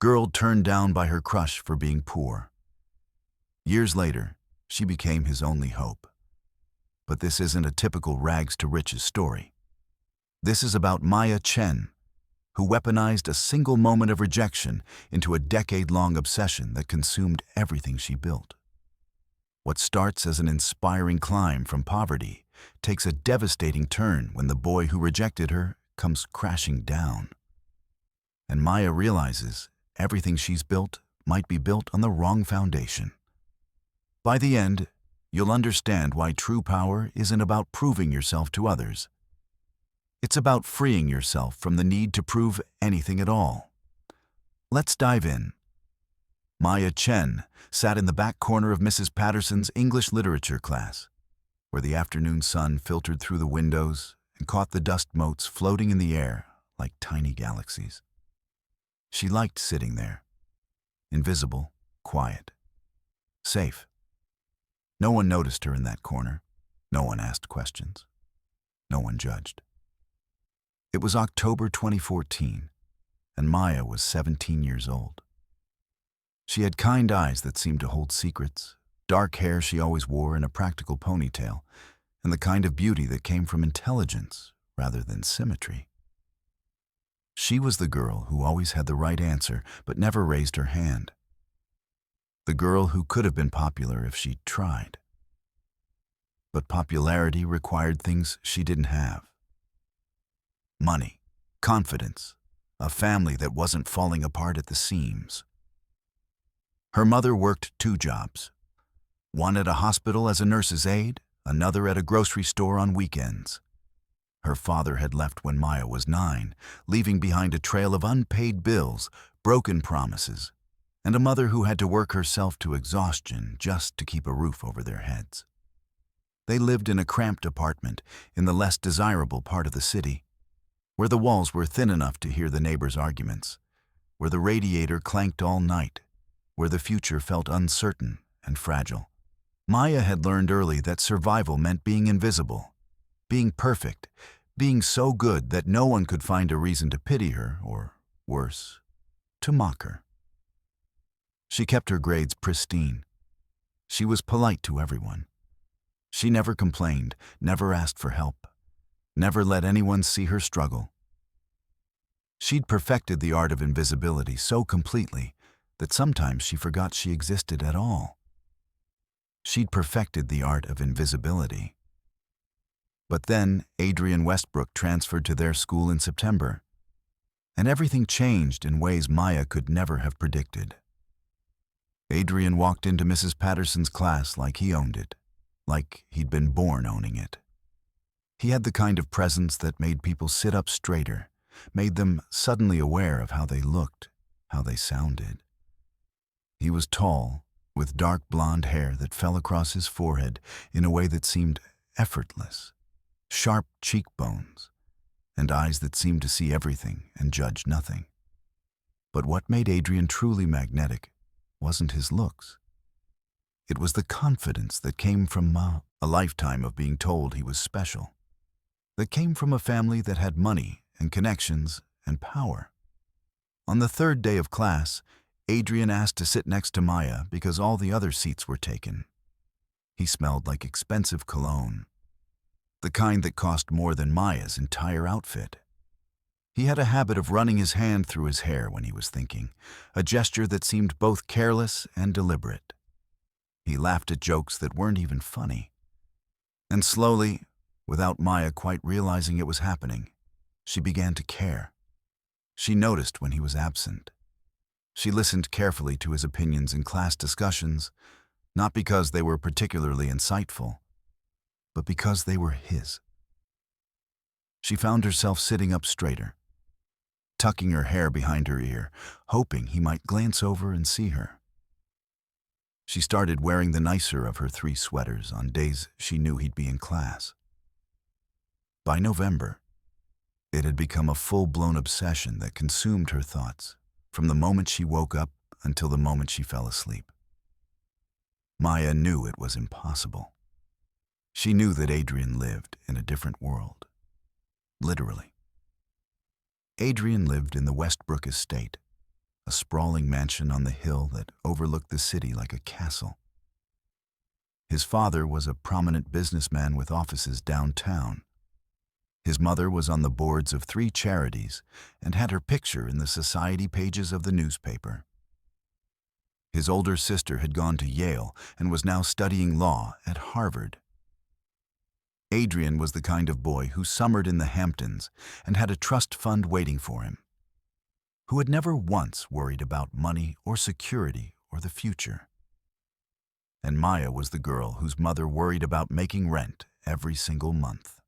girl turned down by her crush for being poor. Years later, she became his only hope. But this isn't a typical rags to riches story. This is about Maya Chen, who weaponized a single moment of rejection into a decade-long obsession that consumed everything she built. What starts as an inspiring climb from poverty takes a devastating turn when the boy who rejected her comes crashing down. And Maya realizes everything she's built might be built on the wrong foundation. By the end, you'll understand why true power isn't about proving yourself to others. It's about freeing yourself from the need to prove anything at all. Let's dive in. Maya Chen sat in the back corner of Mrs. Patterson's English literature class, where the afternoon sun filtered through the windows and caught the dust motes floating in the air like tiny galaxies. She liked sitting there, invisible, quiet, safe. No one noticed her in that corner. No one asked questions. No one judged. It was October 2014, and Maya was 17 years old. She had kind eyes that seemed to hold secrets, dark hair she always wore in a practical ponytail, and the kind of beauty that came from intelligence rather than symmetry. She was the girl who always had the right answer but never raised her hand. The girl who could have been popular if she'd tried. But popularity required things she didn't have. Money, confidence, a family that wasn't falling apart at the seams. Her mother worked 2 jobs, one at a hospital as a nurse's aide, another at a grocery store on weekends. Her father had left when Maya was 9, leaving behind a trail of unpaid bills, broken promises, and a mother who had to work herself to exhaustion just to keep a roof over their heads. They lived in a cramped apartment in the less desirable part of the city, where the walls were thin enough to hear the neighbors' arguments, where the radiator clanked all night, where the future felt uncertain and fragile. Maya had learned early that survival meant being invisible, being perfect, being so good that no one could find a reason to pity her, or, worse, to mock her. She kept her grades pristine. She was polite to everyone. She never complained, never asked for help, never let anyone see her struggle. She'd perfected the art of invisibility so completely that sometimes she forgot she existed at all. She'd perfected the art of invisibility. But then Adrian Westbrook transferred to their school in September, and everything changed in ways Maya could never have predicted. Adrian walked into Mrs. Patterson's class like he owned it, like he'd been born owning it. He had the kind of presence that made people sit up straighter, made them suddenly aware of how they looked, how they sounded. He was tall, with dark blonde hair that fell across his forehead in a way that seemed effortless, sharp cheekbones, and eyes that seemed to see everything and judge nothing. But what made Adrian truly magnetic wasn't his looks. It was the confidence that came from a lifetime of being told he was special, that came from a family that had money and connections and power. On the 3rd day of class, Adrian asked to sit next to Maya because all the other seats were taken. He smelled like expensive cologne, the kind that cost more than Maya's entire outfit. He had a habit of running his hand through his hair when he was thinking, a gesture that seemed both careless and deliberate. He laughed at jokes that weren't even funny. And slowly, without Maya quite realizing it was happening, she began to care. She noticed when he was absent. She listened carefully to his opinions in class discussions, not because they were particularly insightful, but because they were his. She found herself sitting up straighter, tucking her hair behind her ear, hoping he might glance over and see her. She started wearing the nicer of her 3 sweaters on days she knew he'd be in class. By November, it had become a full-blown obsession that consumed her thoughts, from the moment she woke up until the moment she fell asleep. Maya knew it was impossible. She knew that Adrian lived in a different world. Literally. Adrian lived in the Westbrook estate, a sprawling mansion on the hill that overlooked the city like a castle. His father was a prominent businessman with offices downtown. His mother was on the boards of 3 charities and had her picture in the society pages of the newspaper. His older sister had gone to Yale and was now studying law at Harvard. Adrian was the kind of boy who summered in the Hamptons and had a trust fund waiting for him, who had never once worried about money or security or the future. And Maya was the girl whose mother worried about making rent every single month.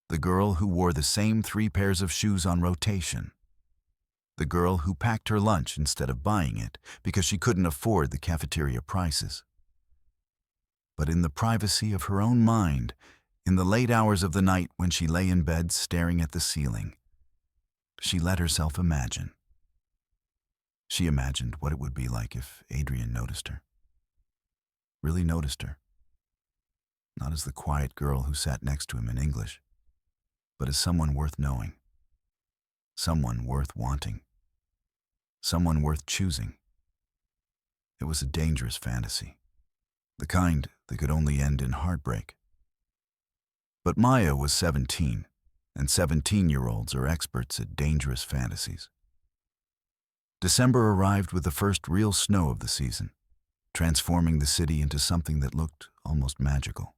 The girl who wore the same 3 pairs of shoes on rotation. The girl who packed her lunch instead of buying it because she couldn't afford the cafeteria prices. But in the privacy of her own mind, in the late hours of the night when she lay in bed staring at the ceiling, she let herself imagine. She imagined what it would be like if Adrian noticed her. Really noticed her. Not as the quiet girl who sat next to him in English, but as someone worth knowing, someone worth wanting, someone worth choosing. It was a dangerous fantasy, the kind that could only end in heartbreak. But Maya was 17, and 17-year-olds are experts at dangerous fantasies. December arrived with the first real snow of the season, transforming the city into something that looked almost magical.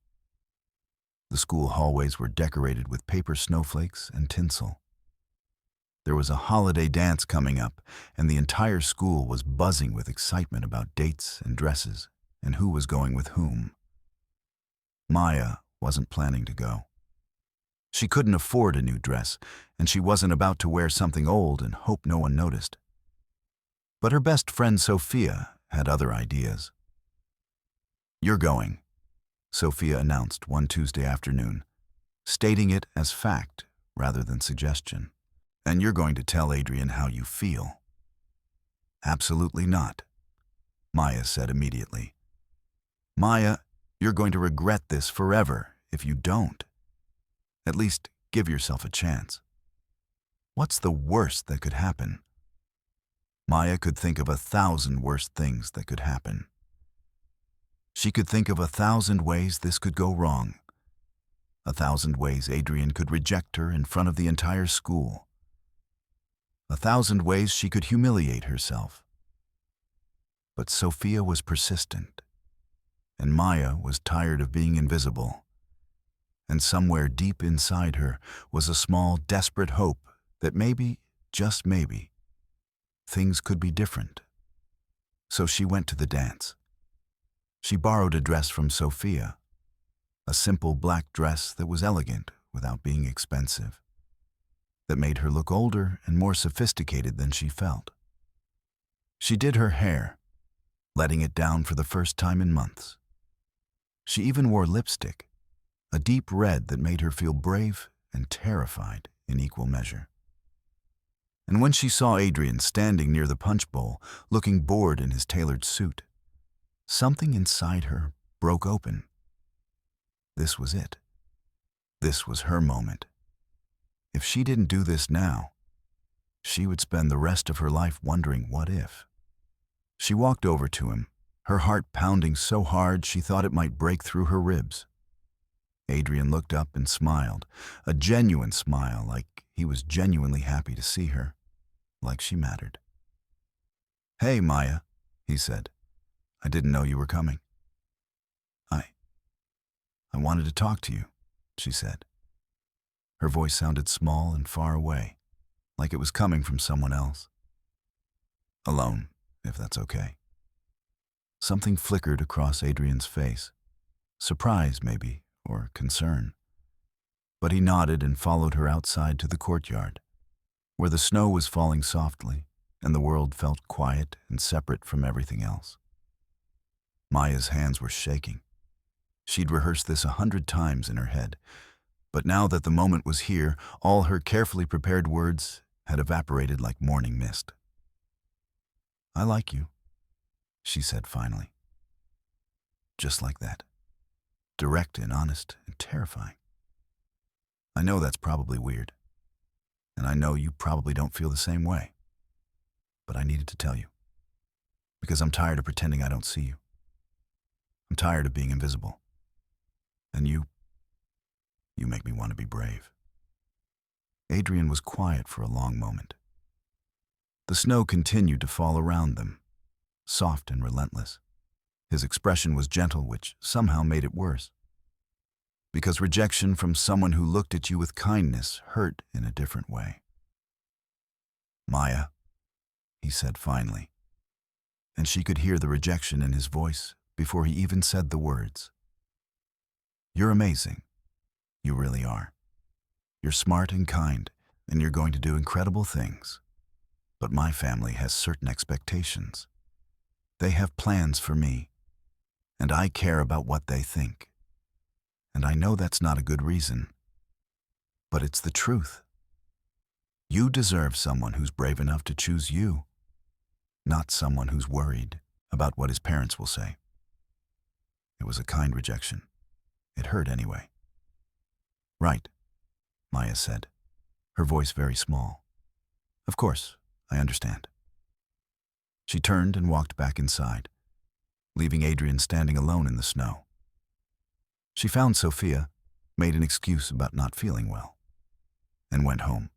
The school hallways were decorated with paper snowflakes and tinsel. There was a holiday dance coming up, and the entire school was buzzing with excitement about dates and dresses and who was going with whom. Maya wasn't planning to go. She couldn't afford a new dress, and she wasn't about to wear something old and hope no one noticed. But her best friend Sophia had other ideas. "You're going," Sophia announced one Tuesday afternoon, stating it as fact rather than suggestion. "And you're going to tell Adrian how you feel." "Absolutely not," Maya said immediately. "Maya, you're going to regret this forever if you don't. At least give yourself a chance. What's the worst that could happen?" Maya could think of 1,000 worse things that could happen. She could think of 1,000 ways this could go wrong. 1,000 ways Adrian could reject her in front of the entire school. 1,000 ways she could humiliate herself. But Sophia was persistent, and Maya was tired of being invisible. And somewhere deep inside her was a small, desperate hope that maybe, just maybe, things could be different. So she went to the dance. She borrowed a dress from Sophia, a simple black dress that was elegant without being expensive, that made her look older and more sophisticated than she felt. She did her hair, letting it down for the first time in months. She even wore lipstick, a deep red that made her feel brave and terrified in equal measure. And when she saw Adrian standing near the punch bowl, looking bored in his tailored suit, something inside her broke open. This was it. This was her moment. If she didn't do this now, she would spend the rest of her life wondering what if. She walked over to him, her heart pounding so hard she thought it might break through her ribs. Adrian looked up and smiled, a genuine smile, like he was genuinely happy to see her, like she mattered. "Hey, Maya," he said. "I didn't know you were coming." I wanted to talk to you," she said. Her voice sounded small and far away, like it was coming from someone else. "Alone, if that's okay." Something flickered across Adrian's face. Surprise, maybe, or concern. But he nodded and followed her outside to the courtyard, where the snow was falling softly and the world felt quiet and separate from everything else. Maya's hands were shaking. She'd rehearsed this 100 times in her head, but now that the moment was here, all her carefully prepared words had evaporated like morning mist. "I like you," she said finally. Just like that. Direct and honest and terrifying. "I know that's probably weird, and I know you probably don't feel the same way." but I needed to tell you. Because I'm tired of pretending I don't see you. I'm tired of being invisible. And you make me want to be brave." Adrian was quiet for a long moment. The snow continued to fall around them, soft and relentless. His expression was gentle, which somehow made it worse. Because rejection from someone who looked at you with kindness hurt in a different way. "Maya," he said finally, and she could hear the rejection in his voice before he even said the words. "You're amazing. You really are. You're smart and kind, and you're going to do incredible things. But my family has certain expectations. They have plans for me, and I care about what they think. And I know that's not a good reason, but it's the truth. You deserve someone who's brave enough to choose you, not someone who's worried about what his parents will say." It was a kind rejection. It hurt anyway. "Right," Maya said, her voice very small. "Of course, I understand." She turned and walked back inside, leaving Adrian standing alone in the snow. She found Sophia, made an excuse about not feeling well, and went home.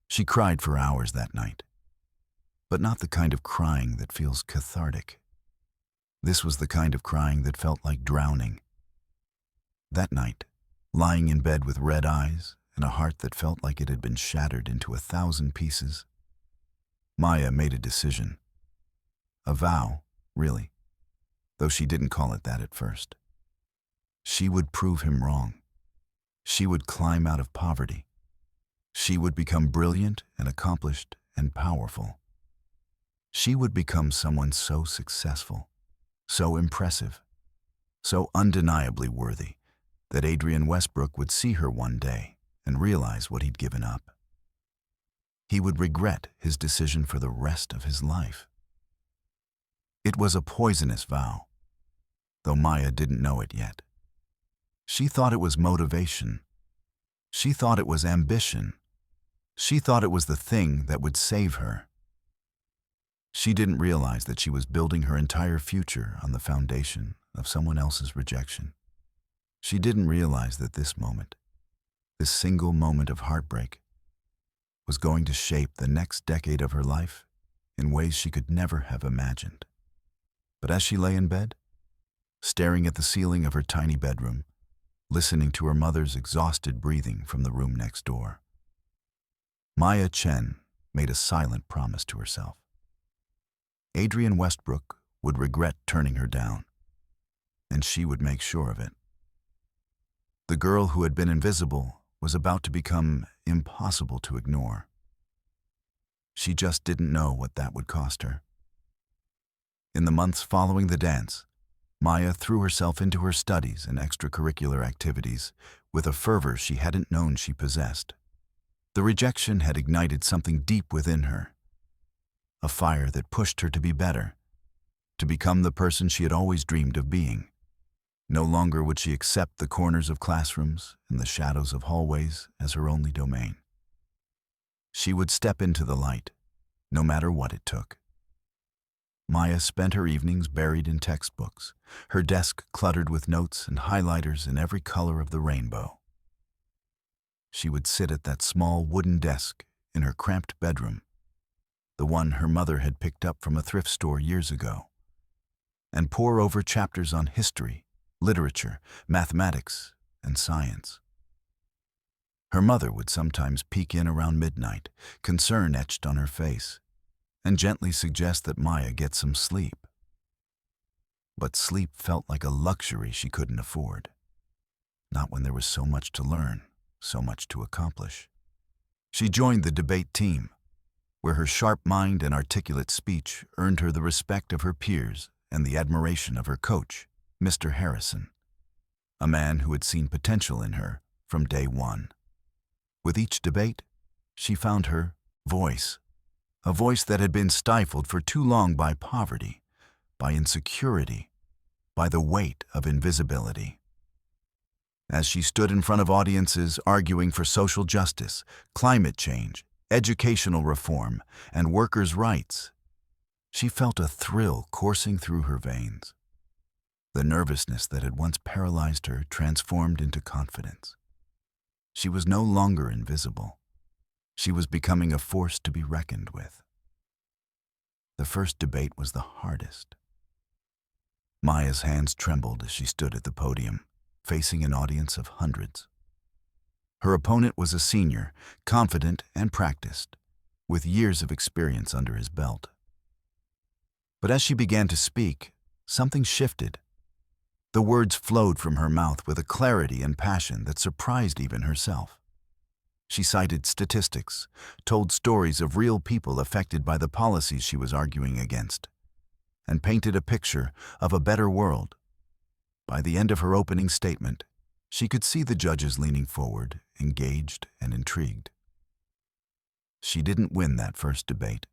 She cried for hours that night, but not the kind of crying that feels cathartic. This was the kind of crying that felt like drowning. That night, lying in bed with red eyes and a heart that felt like it had been shattered into 1,000 pieces, Maya made a decision. A vow, really, though she didn't call it that at first. She would prove him wrong. She would climb out of poverty. She would become brilliant and accomplished and powerful. She would become someone so successful, so impressive, so undeniably worthy that Adrian Westbrook would see her one day and realize what he'd given up. He would regret his decision for the rest of his life. It was a poisonous vow, though Maya didn't know it yet. She thought it was motivation. She thought it was ambition. She thought it was the thing that would save her. She didn't realize that she was building her entire future on the foundation of someone else's rejection. She didn't realize that this moment, this single moment of heartbreak, was going to shape the next decade of her life in ways she could never have imagined. But as she lay in bed, staring at the ceiling of her tiny bedroom, listening to her mother's exhausted breathing from the room next door, Maya Chen made a silent promise to herself. Adrian Westbrook would regret turning her down, and she would make sure of it. The girl who had been invisible was about to become impossible to ignore. She just didn't know what that would cost her. In the months following the dance, Maya threw herself into her studies and extracurricular activities with a fervor she hadn't known she possessed. The rejection had ignited something deep within her, a fire that pushed her to be better, to become the person she had always dreamed of being. No longer would she accept the corners of classrooms and the shadows of hallways as her only domain. She would step into the light, no matter what it took. Maya spent her evenings buried in textbooks, her desk cluttered with notes and highlighters in every color of the rainbow. She would sit at that small wooden desk in her cramped bedroom, the one her mother had picked up from a thrift store years ago, and pore over chapters on history, literature, mathematics, and science. Her mother would sometimes peek in around midnight, concern etched on her face, and gently suggest that Maya get some sleep. But sleep felt like a luxury she couldn't afford. Not when there was so much to learn, so much to accomplish. She joined the debate team, where her sharp mind and articulate speech earned her the respect of her peers and the admiration of her coach, Mr. Harrison, a man who had seen potential in her from day one. With each debate, she found her voice, a voice that had been stifled for too long by poverty, by insecurity, by the weight of invisibility. As she stood in front of audiences arguing for social justice, climate change, educational reform, and workers' rights. She felt a thrill coursing through her veins. The nervousness that had once paralyzed her transformed into confidence. She was no longer invisible. She was becoming a force to be reckoned with. The first debate was the hardest. Maya's hands trembled as she stood at the podium, facing an audience of hundreds. Her opponent was a senior, confident and practiced, with years of experience under his belt. But as she began to speak, something shifted. The words flowed from her mouth with a clarity and passion that surprised even herself. She cited statistics, told stories of real people affected by the policies she was arguing against, and painted a picture of a better world. By the end of her opening statement, she could see the judges leaning forward, engaged and intrigued. She didn't win that first debate,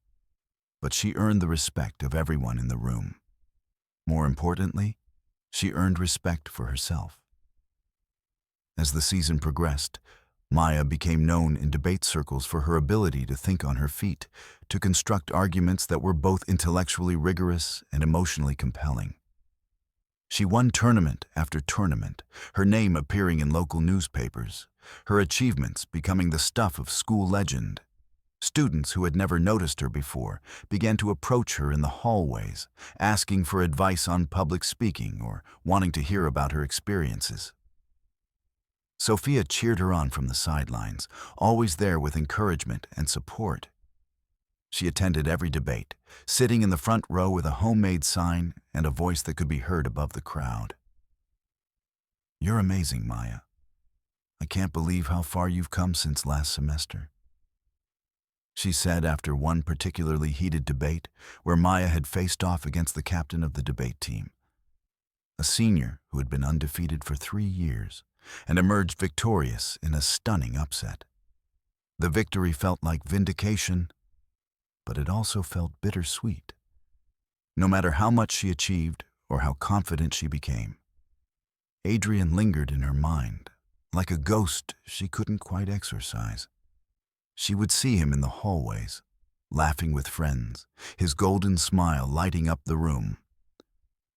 but she earned the respect of everyone in the room. More importantly, she earned respect for herself. As the season progressed, Maya became known in debate circles for her ability to think on her feet, to construct arguments that were both intellectually rigorous and emotionally compelling. She won tournament after tournament, her name appearing in local newspapers, her achievements becoming the stuff of school legend. Students who had never noticed her before began to approach her in the hallways, asking for advice on public speaking or wanting to hear about her experiences. Sophia cheered her on from the sidelines, always there with encouragement and support. She attended every debate, sitting in the front row with a homemade sign and a voice that could be heard above the crowd. "You're amazing, Maya. I can't believe how far you've come since last semester," she said after one particularly heated debate where Maya had faced off against the captain of the debate team, a senior who had been undefeated for 3 years and emerged victorious in a stunning upset. The victory felt like vindication, but it also felt bittersweet. No matter how much she achieved or how confident she became, Adrian lingered in her mind, like a ghost she couldn't quite exorcise. She would see him in the hallways, laughing with friends, his golden smile lighting up the room.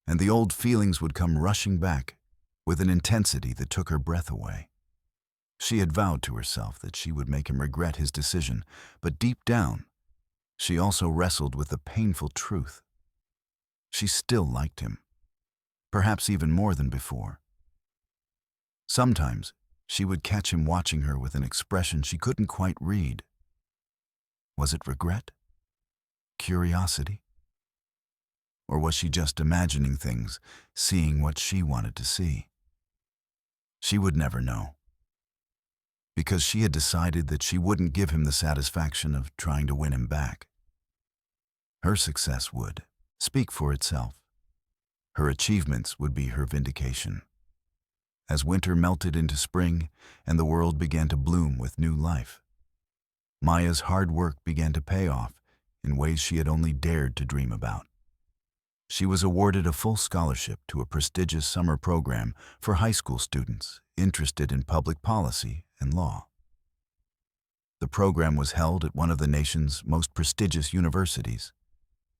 And the old feelings would come rushing back with an intensity that took her breath away. She had vowed to herself that she would make him regret his decision, but deep down, she also wrestled with the painful truth. She still liked him, perhaps even more than before. Sometimes, she would catch him watching her with an expression she couldn't quite read. Was it regret? Curiosity? Or was she just imagining things, seeing what she wanted to see? She would never know, because she had decided that she wouldn't give him the satisfaction of trying to win him back. Her success would speak for itself. Her achievements would be her vindication. As winter melted into spring and the world began to bloom with new life, Maya's hard work began to pay off in ways she had only dared to dream about. She was awarded a full scholarship to a prestigious summer program for high school students interested in public policy and law. The program was held at one of the nation's most prestigious universities,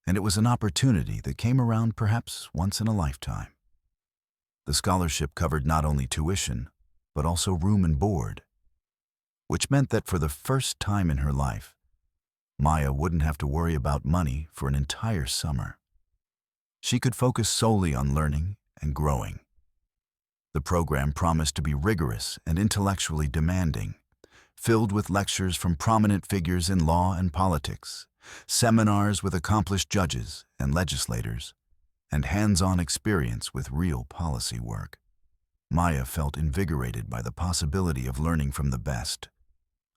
and it was an opportunity that came around perhaps once in a lifetime. The scholarship covered not only tuition, but also room and board, which meant that for the first time in her life, Maya wouldn't have to worry about money for an entire summer. She could focus solely on learning and growing. The program promised to be rigorous and intellectually demanding, filled with lectures from prominent figures in law and politics, seminars with accomplished judges and legislators, and hands-on experience with real policy work. Maya felt invigorated by the possibility of learning from the best,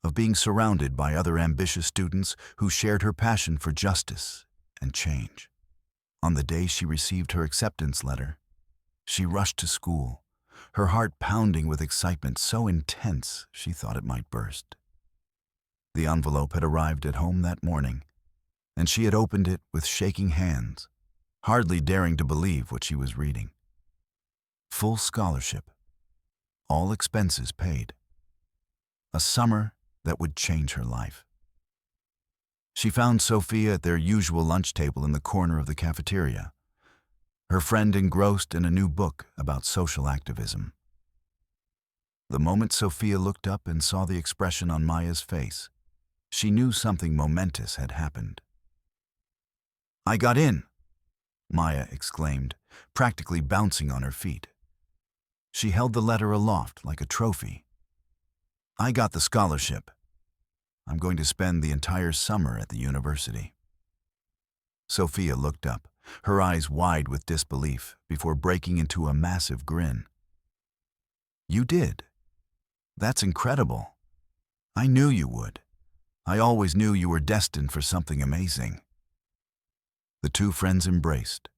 of being surrounded by other ambitious students who shared her passion for justice and change. On the day she received her acceptance letter, she rushed to school, her heart pounding with excitement so intense she thought it might burst. The envelope had arrived at home that morning, and she had opened it with shaking hands, hardly daring to believe what she was reading. Full scholarship, all expenses paid. A summer that would change her life. She found Sophia at their usual lunch table in the corner of the cafeteria, her friend engrossed in a new book about social activism. The moment Sophia looked up and saw the expression on Maya's face, she knew something momentous had happened. "I got in!" Maya exclaimed, practically bouncing on her feet. She held the letter aloft like a trophy. "I got the scholarship. I'm going to spend the entire summer at the university." Sophia looked up, her eyes wide with disbelief, before breaking into a massive grin. "You did? That's incredible. I knew you would. I always knew you were destined for something amazing." The two friends embraced,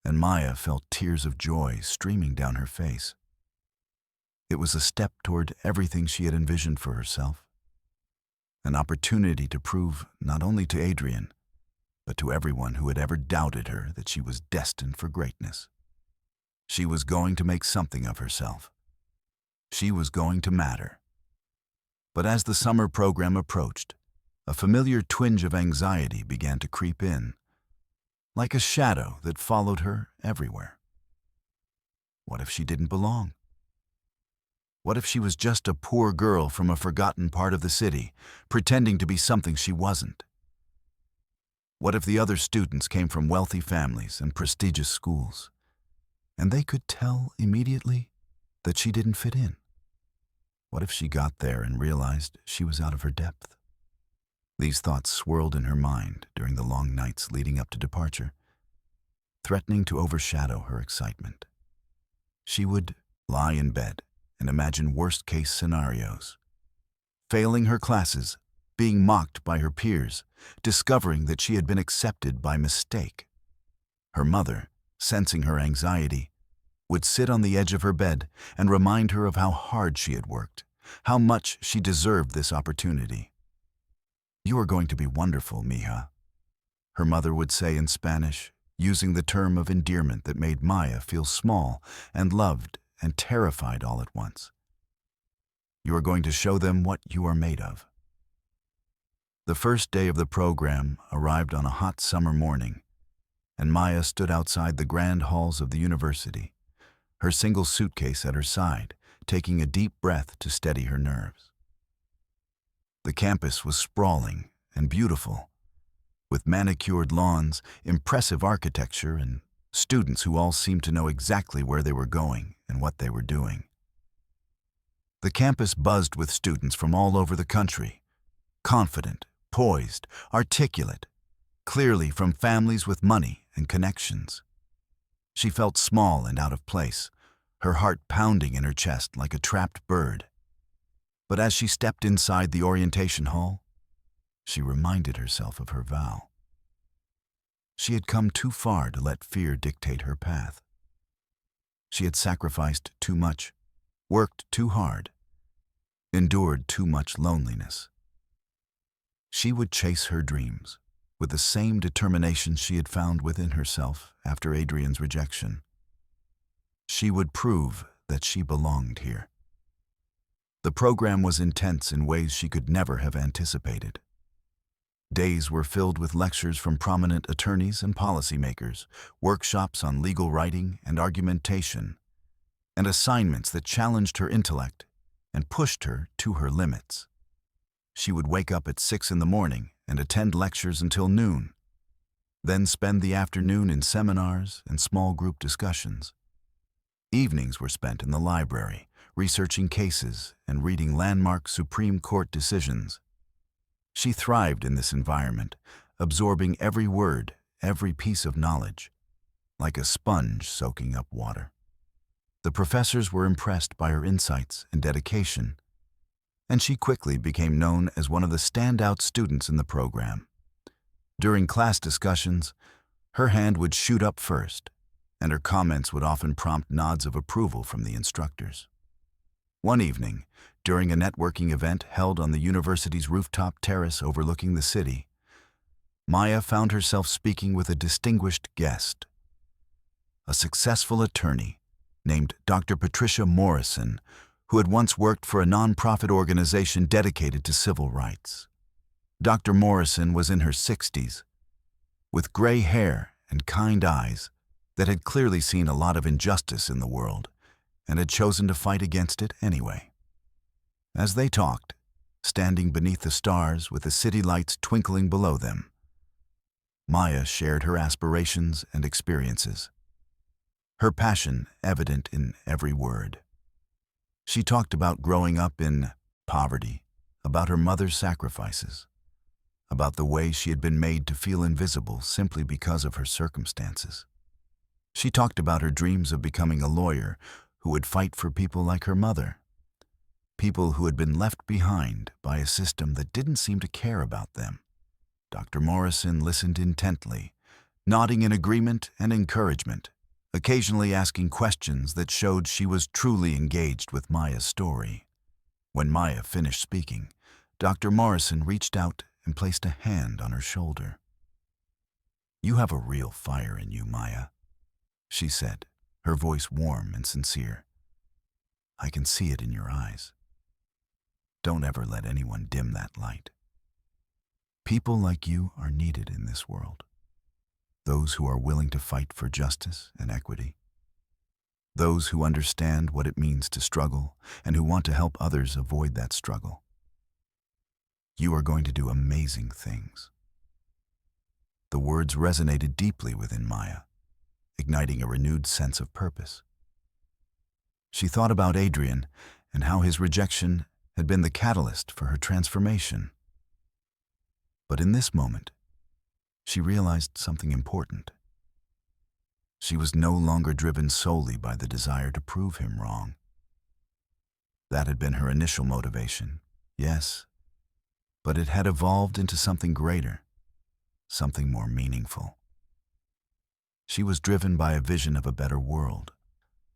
and Maya felt tears of joy streaming down her face. It was a step toward everything she had envisioned for herself, an opportunity to prove not only to Adrian, but to everyone who had ever doubted her that she was destined for greatness. She was going to make something of herself. She was going to matter. But as the summer program approached, a familiar twinge of anxiety began to creep in, like a shadow that followed her everywhere. What if she didn't belong? What if she was just a poor girl from a forgotten part of the city, pretending to be something she wasn't? What if the other students came from wealthy families and prestigious schools, and they could tell immediately that she didn't fit in? What if she got there and realized she was out of her depth? These thoughts swirled in her mind during the long nights leading up to departure, threatening to overshadow her excitement. She would lie in bed and imagine worst-case scenarios. Failing her classes, being mocked by her peers, discovering that she had been accepted by mistake. Her mother, sensing her anxiety, would sit on the edge of her bed and remind her of how hard she had worked, how much she deserved this opportunity. "You are going to be wonderful, mija," her mother would say in Spanish, using the term of endearment that made Maya feel small and loved and terrified all at once. "You are going to show them what you are made of." The first day of the program arrived on a hot summer morning, and Maya stood outside the grand halls of the university, her single suitcase at her side, taking a deep breath to steady her nerves. The campus was sprawling and beautiful, with manicured lawns, impressive architecture, and students who all seemed to know exactly where they were going and what they were doing. The campus buzzed with students from all over the country, confident, poised, articulate, clearly from families with money and connections. She felt small and out of place, her heart pounding in her chest like a trapped bird. But as she stepped inside the orientation hall, she reminded herself of her vow. She had come too far to let fear dictate her path. She had sacrificed too much, worked too hard, endured too much loneliness. She would chase her dreams with the same determination she had found within herself after Adrian's rejection. She would prove that she belonged here. The program was intense in ways she could never have anticipated. Days were filled with lectures from prominent attorneys and policymakers, workshops on legal writing and argumentation, and assignments that challenged her intellect and pushed her to her limits. She would wake up at 6 in the morning and attend lectures until noon, then spend the afternoon in seminars and small group discussions. Evenings were spent in the library, researching cases and reading landmark Supreme Court decisions. She thrived in this environment, absorbing every word, every piece of knowledge, like a sponge soaking up water. The professors were impressed by her insights and dedication, and she quickly became known as one of the standout students in the program. During class discussions, her hand would shoot up first, and her comments would often prompt nods of approval from the instructors. One evening, during a networking event held on the university's rooftop terrace overlooking the city, Maya found herself speaking with a distinguished guest, a successful attorney named Dr. Patricia Morrison, who had once worked for a nonprofit organization dedicated to civil rights. Dr. Morrison was in her 60s, with gray hair and kind eyes that had clearly seen a lot of injustice in the world and had chosen to fight against it anyway. As they talked, standing beneath the stars with the city lights twinkling below them, Maya shared her aspirations and experiences, her passion evident in every word. She talked about growing up in poverty, about her mother's sacrifices, about the way she had been made to feel invisible simply because of her circumstances. She talked about her dreams of becoming a lawyer who would fight for people like her mother, people who had been left behind by a system that didn't seem to care about them. Dr. Morrison listened intently, nodding in agreement and encouragement, occasionally asking questions that showed she was truly engaged with Maya's story. When Maya finished speaking, Dr. Morrison reached out and placed a hand on her shoulder. "You have a real fire in you, Maya," she said, her voice warm and sincere. "I can see it in your eyes. Don't ever let anyone dim that light. People like you are needed in this world. Those who are willing to fight for justice and equity. Those who understand what it means to struggle and who want to help others avoid that struggle. You are going to do amazing things." The words resonated deeply within Maya, igniting a renewed sense of purpose. She thought about Adrian and how his rejection had been the catalyst for her transformation. But in this moment, she realized something important. She was no longer driven solely by the desire to prove him wrong. That had been her initial motivation, yes, but it had evolved into something greater, something more meaningful. She was driven by a vision of a better world,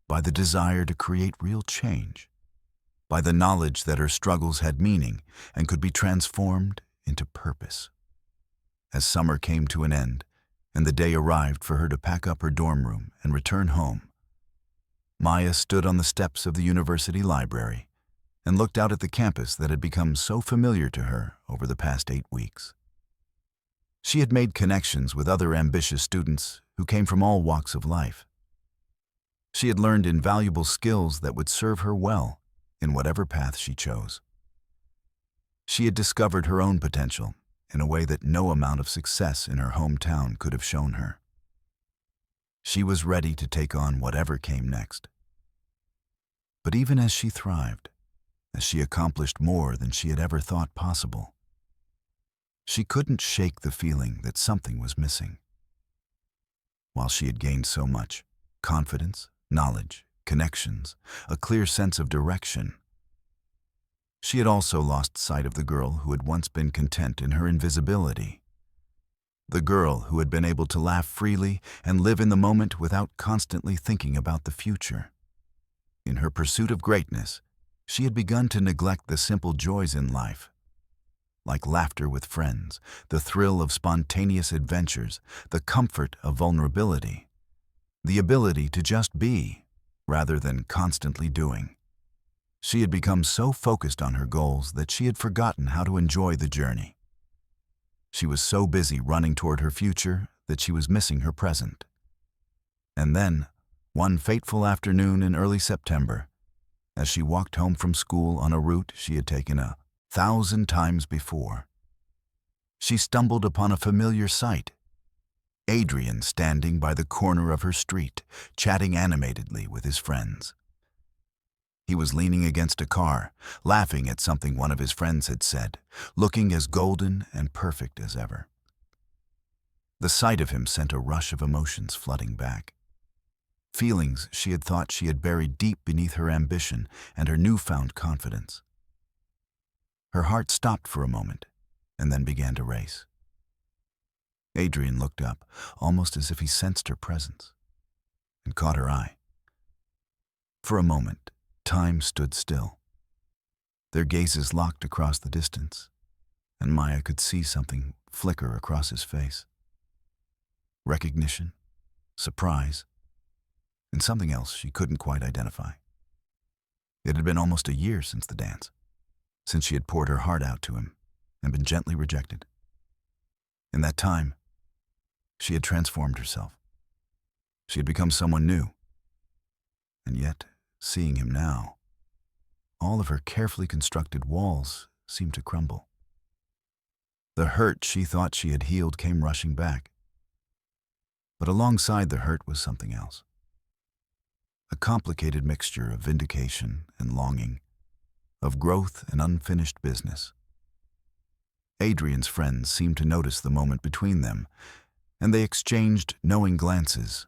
by the desire to create real change, by the knowledge that her struggles had meaning and could be transformed into purpose. As summer came to an end and the day arrived for her to pack up her dorm room and return home, Maya stood on the steps of the university library and looked out at the campus that had become so familiar to her over the past 8 weeks. She had made connections with other ambitious students who came from all walks of life. She had learned invaluable skills that would serve her well in whatever path she chose. She had discovered her own potential in a way that no amount of success in her hometown could have shown her. She was ready to take on whatever came next. But even as she thrived, as she accomplished more than she had ever thought possible, she couldn't shake the feeling that something was missing. While she had gained so much, confidence, knowledge, connections, a clear sense of direction, she had also lost sight of the girl who had once been content in her invisibility. The girl who had been able to laugh freely and live in the moment without constantly thinking about the future. In her pursuit of greatness, she had begun to neglect the simple joys in life, like laughter with friends, the thrill of spontaneous adventures, the comfort of vulnerability, the ability to just be, rather than constantly doing. She had become so focused on her goals that she had forgotten how to enjoy the journey. She was so busy running toward her future that she was missing her present. And then, one fateful afternoon in early September, as she walked home from school on a route she had taken 1,000 times before, she stumbled upon a familiar sight. Adrian standing by the corner of her street, chatting animatedly with his friends. He was leaning against a car, laughing at something one of his friends had said, looking as golden and perfect as ever. The sight of him sent a rush of emotions flooding back. Feelings she had thought she had buried deep beneath her ambition and her newfound confidence. Her heart stopped for a moment and then began to race. Adrian looked up, almost as if he sensed her presence, and caught her eye. For a moment, time stood still. Their gazes locked across the distance, and Maya could see something flicker across his face. Recognition, surprise, and something else she couldn't quite identify. It had been almost a year since the dance, since she had poured her heart out to him, and been gently rejected. In that time, she had transformed herself. She had become someone new. And yet, seeing him now, all of her carefully constructed walls seemed to crumble. The hurt she thought she had healed came rushing back. But alongside the hurt was something else. A complicated mixture of vindication and longing, of growth and unfinished business. Adrian's friends seemed to notice the moment between them, and they exchanged knowing glances.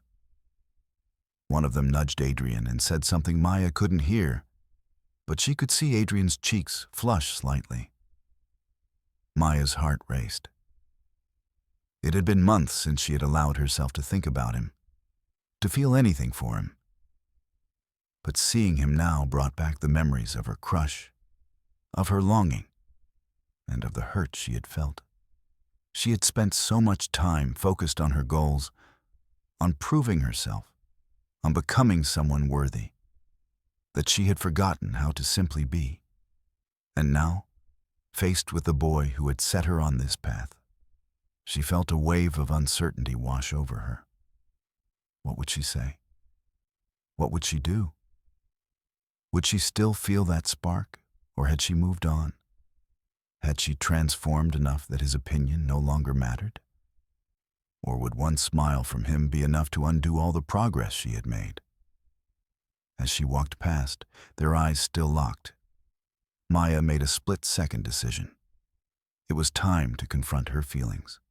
One of them nudged Adrian and said something Maya couldn't hear, but she could see Adrian's cheeks flush slightly. Maya's heart raced. It had been months since she had allowed herself to think about him, to feel anything for him. But seeing him now brought back the memories of her crush, of her longing, and of the hurt she had felt. She had spent so much time focused on her goals, on proving herself, on becoming someone worthy, that she had forgotten how to simply be. And now, faced with the boy who had set her on this path, she felt a wave of uncertainty wash over her. What would she say? What would she do? Would she still feel that spark, or had she moved on? Had she transformed enough that his opinion no longer mattered? Or would one smile from him be enough to undo all the progress she had made? As she walked past, their eyes still locked, Maya made a split-second decision. It was time to confront her feelings,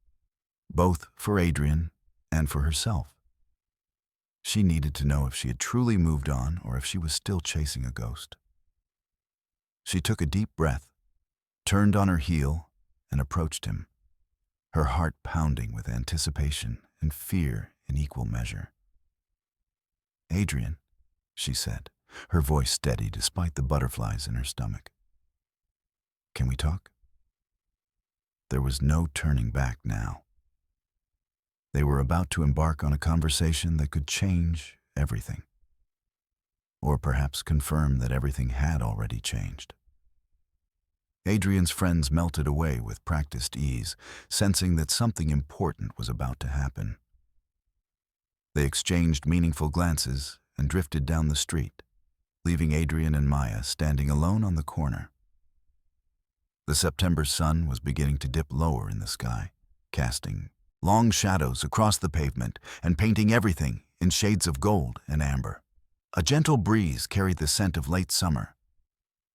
both for Adrian and for herself. She needed to know if she had truly moved on or if she was still chasing a ghost. She took a deep breath, turned on her heel, and approached him, her heart pounding with anticipation and fear in equal measure. "Adrian," she said, her voice steady despite the butterflies in her stomach. "Can we talk?" There was no turning back now. They were about to embark on a conversation that could change everything. Or perhaps confirm that everything had already changed. Adrian's friends melted away with practiced ease, sensing that something important was about to happen. They exchanged meaningful glances and drifted down the street, leaving Adrian and Maya standing alone on the corner. The September sun was beginning to dip lower in the sky, casting long shadows across the pavement and painting everything in shades of gold and amber. A gentle breeze carried the scent of late summer.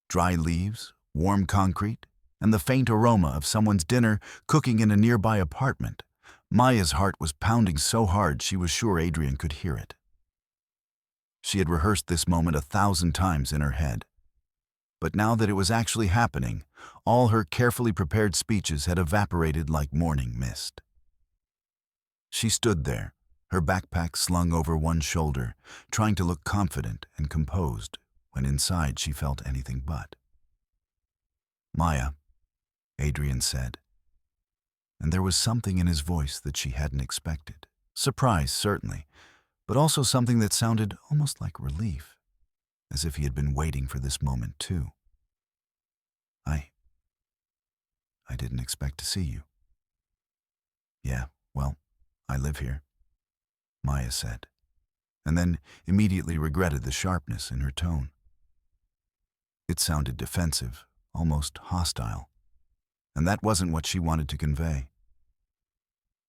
Dry leaves, warm concrete, and the faint aroma of someone's dinner cooking in a nearby apartment. Maya's heart was pounding so hard she was sure Adrian could hear it. She had rehearsed this moment 1,000 times in her head. But now that it was actually happening, all her carefully prepared speeches had evaporated like morning mist. She stood there, her backpack slung over one shoulder, trying to look confident and composed, when inside she felt anything but. "Maya," Adrian said, and there was something in his voice that she hadn't expected. Surprise, certainly, but also something that sounded almost like relief, as if he had been waiting for this moment too. I didn't expect to see you." "Yeah, well, I live here," Maya said, and then immediately regretted the sharpness in her tone. It sounded defensive, almost hostile, and that wasn't what she wanted to convey.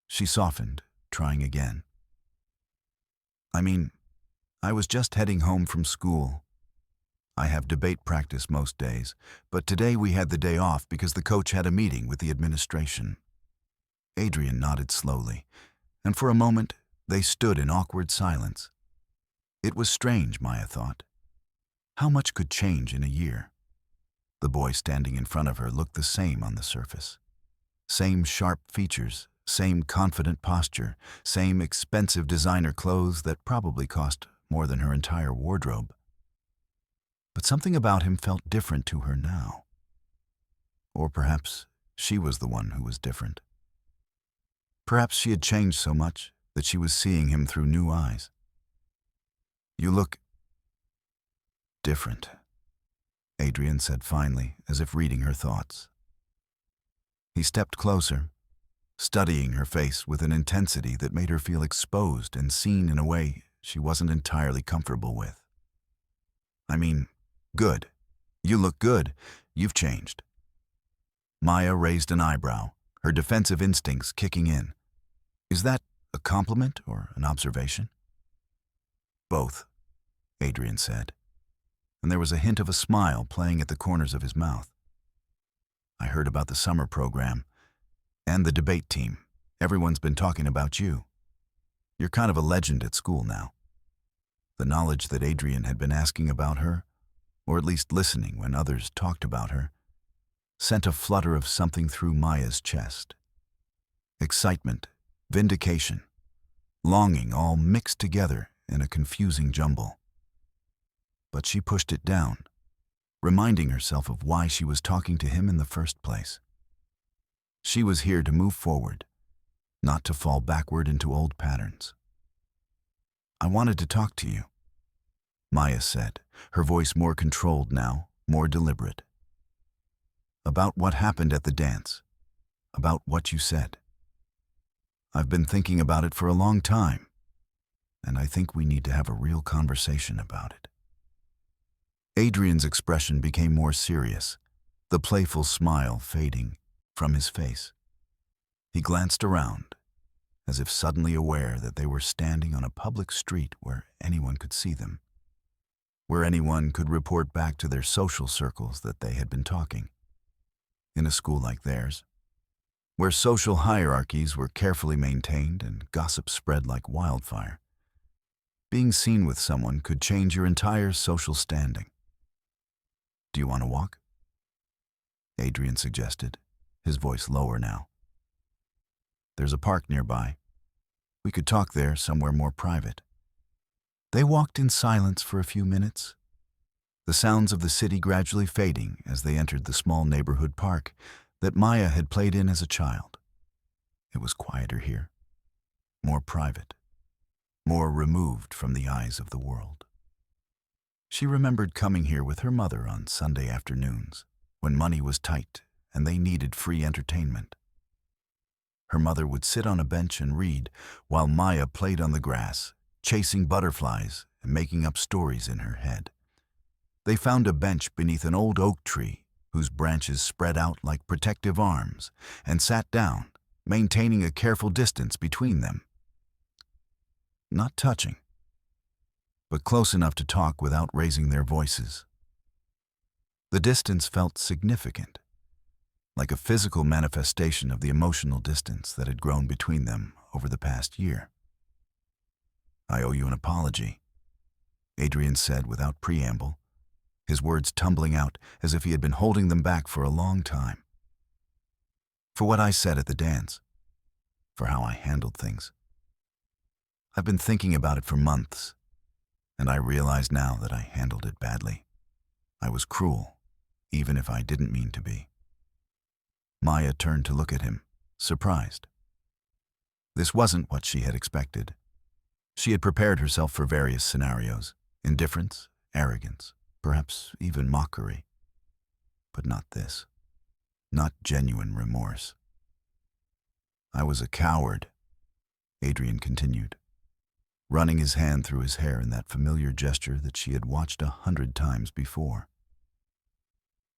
She softened, trying again. I was just heading home from school. I have debate practice most days, but today we had the day off because the coach had a meeting with the administration." Adrian nodded slowly, and for a moment they stood in awkward silence. It was strange, Maya thought. How much could change in a year? The boy standing in front of her looked the same on the surface. Same sharp features, same confident posture, same expensive designer clothes that probably cost more than her entire wardrobe. But something about him felt different to her now. Or perhaps she was the one who was different. Perhaps she had changed so much that she was seeing him through new eyes. "You look different," Adrian said finally, as if reading her thoughts. He stepped closer, studying her face with an intensity that made her feel exposed and seen in a way she wasn't entirely comfortable with. I mean, good. You look good. You've changed. Maya raised an eyebrow, her defensive instincts kicking in. Is that a compliment or an observation? Both, Adrian said, and there was a hint of a smile playing at the corners of his mouth. I heard about the summer program and the debate team. Everyone's been talking about you. You're kind of a legend at school now. The knowledge that Adrian had been asking about her, or at least listening when others talked about her, sent a flutter of something through Maya's chest. Excitement, vindication, longing all mixed together in a confusing jumble. But she pushed it down, reminding herself of why she was talking to him in the first place. She was here to move forward, not to fall backward into old patterns. I wanted to talk to you, Maya said, her voice more controlled now, more deliberate. About what happened at the dance, about what you said. I've been thinking about it for a long time, and I think we need to have a real conversation about it. Adrian's expression became more serious, the playful smile fading from his face. He glanced around, as if suddenly aware that they were standing on a public street where anyone could see them, where anyone could report back to their social circles that they had been talking. In a school like theirs, where social hierarchies were carefully maintained and gossip spread like wildfire, being seen with someone could change your entire social standing. Do you want to walk? Adrian suggested, his voice lower now. There's a park nearby. We could talk there somewhere more private. They walked in silence for a few minutes, the sounds of the city gradually fading as they entered the small neighborhood park that Maya had played in as a child. It was quieter here, more private, more removed from the eyes of the world. She remembered coming here with her mother on Sunday afternoons, when money was tight and they needed free entertainment. Her mother would sit on a bench and read while Maya played on the grass, chasing butterflies and making up stories in her head. They found a bench beneath an old oak tree whose branches spread out like protective arms and sat down, maintaining a careful distance between them. Not touching, but close enough to talk without raising their voices. The distance felt significant, like a physical manifestation of the emotional distance that had grown between them over the past year. I owe you an apology, Adrian said without preamble, his words tumbling out as if he had been holding them back for a long time. For what I said at the dance, for how I handled things. I've been thinking about it for months, and I realize now that I handled it badly. I was cruel, even if I didn't mean to be. Maya turned to look at him, surprised. This wasn't what she had expected. She had prepared herself for various scenarios, indifference, arrogance, perhaps even mockery. But not this. Not genuine remorse. I was a coward, Adrian continued, running his hand through his hair in that familiar gesture that she had watched 100 times before.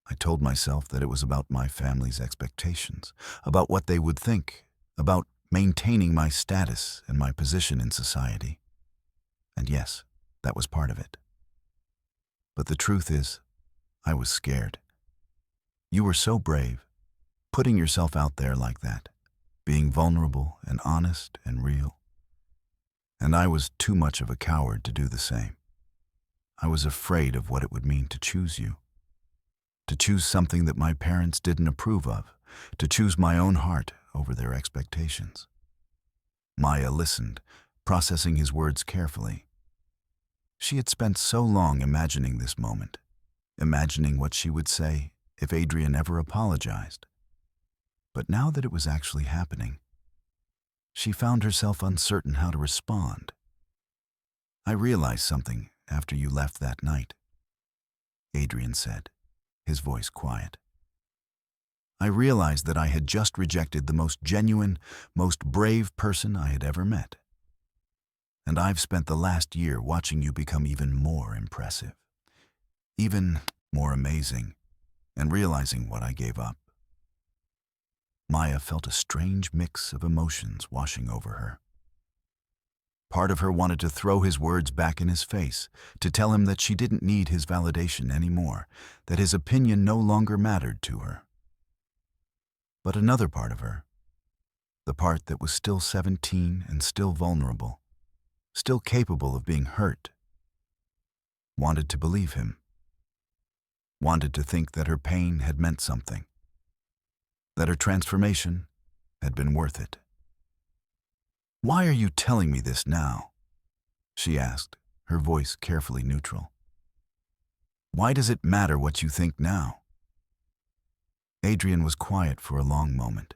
I told myself that it was about my family's expectations, about what they would think, about maintaining my status and my position in society. And yes, that was part of it. But the truth is, I was scared. You were so brave, putting yourself out there like that, being vulnerable and honest and real. And I was too much of a coward to do the same. I was afraid of what it would mean to choose you, to choose something that my parents didn't approve of, to choose my own heart over their expectations. Maya listened, processing his words carefully. She had spent so long imagining this moment, imagining what she would say if Adrian ever apologized. But now that it was actually happening, she found herself uncertain how to respond. I realized something after you left that night, Adrian said, his voice quiet. I realized that I had just rejected the most genuine, most brave person I had ever met. And I've spent the last year watching you become even more impressive, even more amazing, and realizing what I gave up. Maya felt a strange mix of emotions washing over her. Part of her wanted to throw his words back in his face, to tell him that she didn't need his validation anymore, that his opinion no longer mattered to her. But another part of her, the part that was still 17 and still vulnerable, still capable of being hurt, wanted to believe him, wanted to think that her pain had meant something, that her transformation had been worth it. "Why are you telling me this now?" she asked, her voice carefully neutral. "Why does it matter what you think now?" Adrian was quiet for a long moment,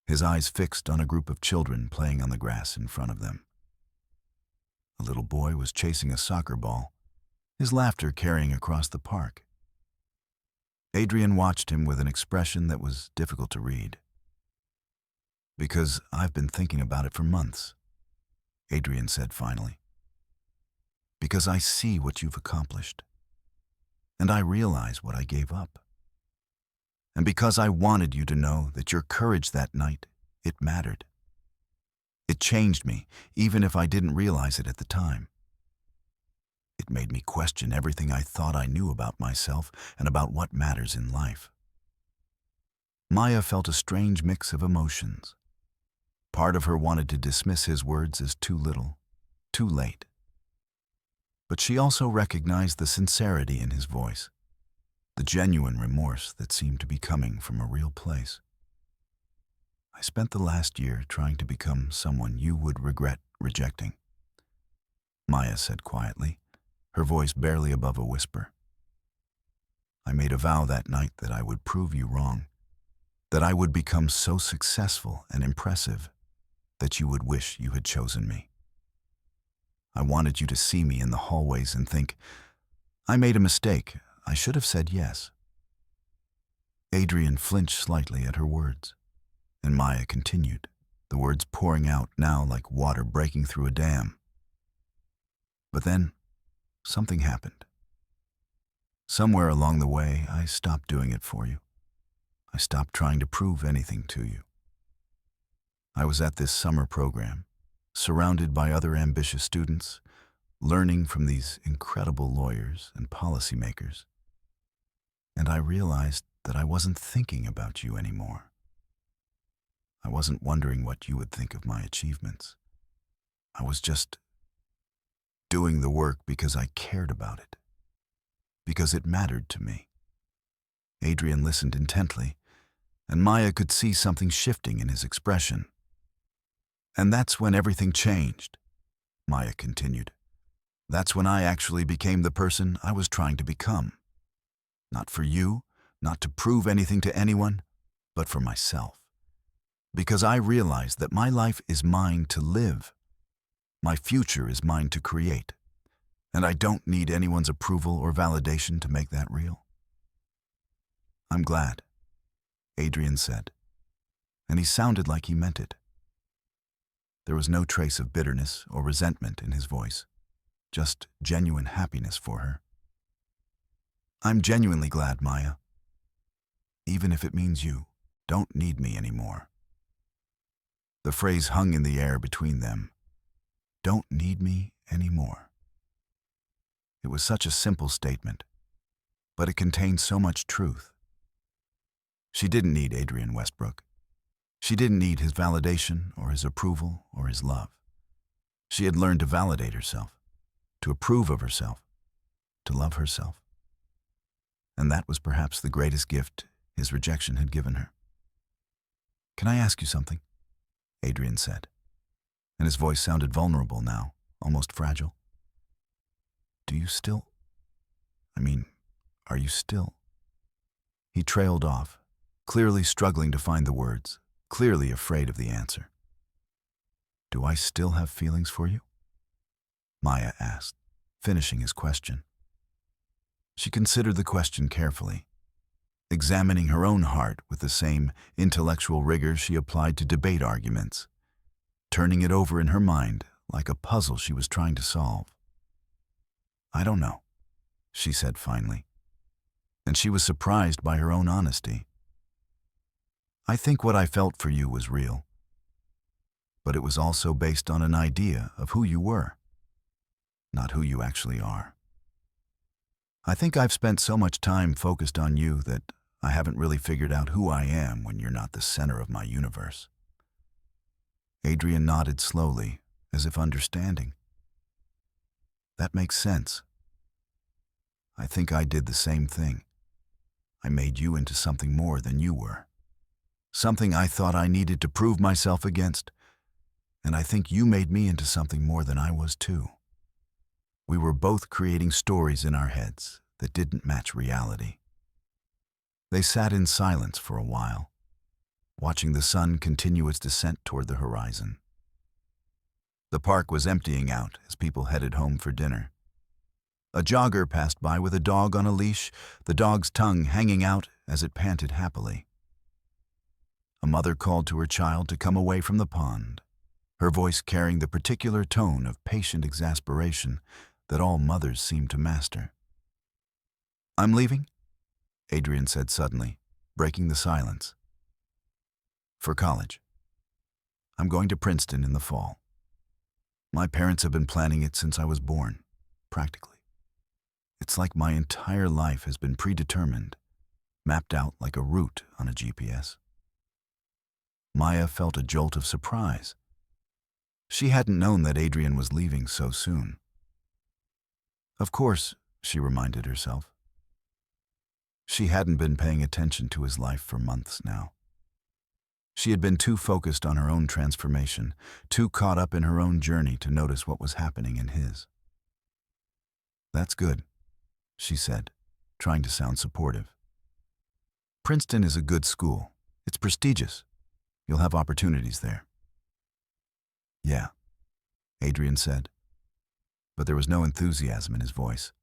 his eyes fixed on a group of children playing on the grass in front of them. A little boy was chasing a soccer ball, his laughter carrying across the park. Adrian watched him with an expression that was difficult to read. "Because I've been thinking about it for months," Adrian said finally. "Because I see what you've accomplished, and I realize what I gave up. And because I wanted you to know that your courage that night, it mattered. It changed me, even if I didn't realize it at the time. It made me question everything I thought I knew about myself and about what matters in life." Maya felt a strange mix of emotions. Part of her wanted to dismiss his words as too little, too late. But she also recognized the sincerity in his voice, the genuine remorse that seemed to be coming from a real place. "I spent the last year trying to become someone you would regret rejecting," Maya said quietly, her voice barely above a whisper. "I made a vow that night that I would prove you wrong, that I would become so successful and impressive that you would wish you had chosen me. I wanted you to see me in the hallways and think, 'I made a mistake. I should have said yes.'" Adrian flinched slightly at her words, and Maya continued, the words pouring out now like water breaking through a dam. "But then, something happened. Somewhere along the way, I stopped doing it for you. I stopped trying to prove anything to you. I was at this summer program, surrounded by other ambitious students, learning from these incredible lawyers and policymakers. And I realized that I wasn't thinking about you anymore. I wasn't wondering what you would think of my achievements. I was just doing the work because I cared about it, because it mattered to me." Adrian listened intently, and Maya could see something shifting in his expression. "And that's when everything changed," Maya continued. "That's when I actually became the person I was trying to become. Not for you, not to prove anything to anyone, but for myself. Because I realized that my life is mine to live. My future is mine to create. And I don't need anyone's approval or validation to make that real." "I'm glad," Adrian said, and he sounded like he meant it. There was no trace of bitterness or resentment in his voice, just genuine happiness for her. "I'm genuinely glad, Maya. Even if it means you don't need me anymore." The phrase hung in the air between them. Don't need me anymore. It was such a simple statement, but it contained so much truth. She didn't need Adrian Westbrook. She didn't need his validation or his approval or his love. She had learned to validate herself, to approve of herself, to love herself. And that was perhaps the greatest gift his rejection had given her. "Can I ask you something?" Adrian said, and his voice sounded vulnerable now, almost fragile. "Do you still... are you still..." He trailed off, clearly struggling to find the words, clearly afraid of the answer. "Do I still have feelings for you?" Maya asked, finishing his question. She considered the question carefully, examining her own heart with the same intellectual rigor she applied to debate arguments, turning it over in her mind like a puzzle she was trying to solve. "I don't know," she said finally, and she was surprised by her own honesty. "I think what I felt for you was real, but it was also based on an idea of who you were, not who you actually are. I think I've spent so much time focused on you that I haven't really figured out who I am when you're not the center of my universe." Adrian nodded slowly, as if understanding. "That makes sense. I think I did the same thing. I made you into something more than you were. Something I thought I needed to prove myself against, and I think you made me into something more than I was too. We were both creating stories in our heads that didn't match reality." They sat in silence for a while, watching the sun continue its descent toward the horizon. The park was emptying out as people headed home for dinner. A jogger passed by with a dog on a leash, the dog's tongue hanging out as it panted happily. A mother called to her child to come away from the pond, her voice carrying the particular tone of patient exasperation that all mothers seem to master. "I'm leaving," Adrian said suddenly, breaking the silence. "For college. I'm going to Princeton in the fall. My parents have been planning it since I was born, practically. It's like my entire life has been predetermined, mapped out like a route on a GPS." Maya felt a jolt of surprise. She hadn't known that Adrian was leaving so soon. Of course, she reminded herself. She hadn't been paying attention to his life for months now. She had been too focused on her own transformation, too caught up in her own journey to notice what was happening in his. "That's good," she said, trying to sound supportive. "Princeton is a good school. It's prestigious. You'll have opportunities there." "Yeah," Adrian said, but there was no enthusiasm in his voice.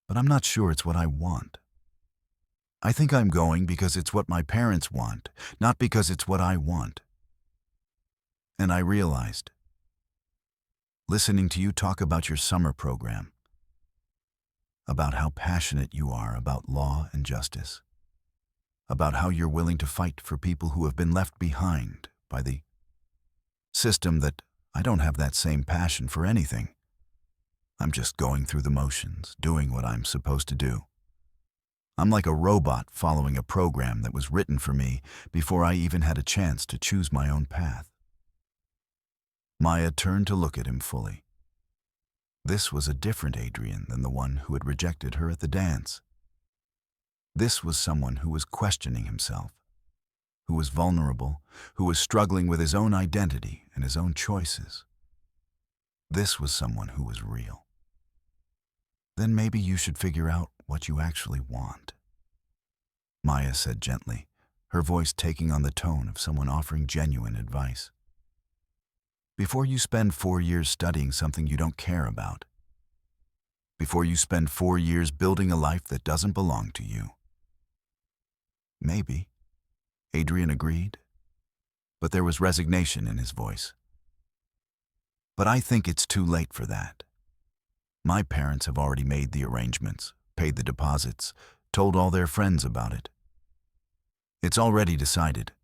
"But I'm not sure it's what I want. I think I'm going because it's what my parents want, not because it's what I want." And I realized, listening to you talk about your summer program, about how passionate you are about law and justice, about how you're willing to fight for people who have been left behind by the system, that I don't have that same passion for anything. I'm just going through the motions, doing what I'm supposed to do. I'm like a robot following a program that was written for me before I even had a chance to choose my own path. Maya turned to look at him fully. This was a different Adrian than the one who had rejected her at the dance. This was someone who was questioning himself, who was vulnerable, who was struggling with his own identity and his own choices. This was someone who was real. "Then maybe you should figure out what you actually want," Maya said gently, her voice taking on the tone of someone offering genuine advice. "Before you spend 4 years studying something you don't care about, before you spend 4 years building a life that doesn't belong to you." "Maybe," Adrian agreed, but there was resignation in his voice. "But I think it's too late for that. My parents have already made the arrangements, paid the deposits, told all their friends about it. It's already decided.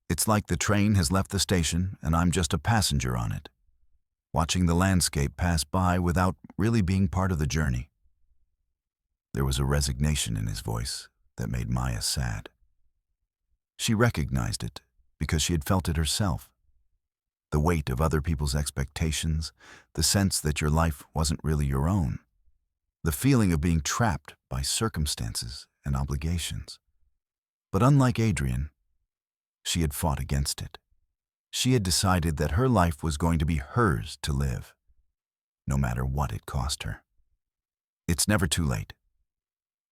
It's like the train has left the station and I'm just a passenger on it, watching the landscape pass by without really being part of the journey." There was a resignation in his voice that made Maya sad. She recognized it because she had felt it herself. The weight of other people's expectations, the sense that your life wasn't really your own, the feeling of being trapped by circumstances and obligations. But unlike Adrian, she had fought against it. She had decided that her life was going to be hers to live, no matter what it cost her. "It's never too late,"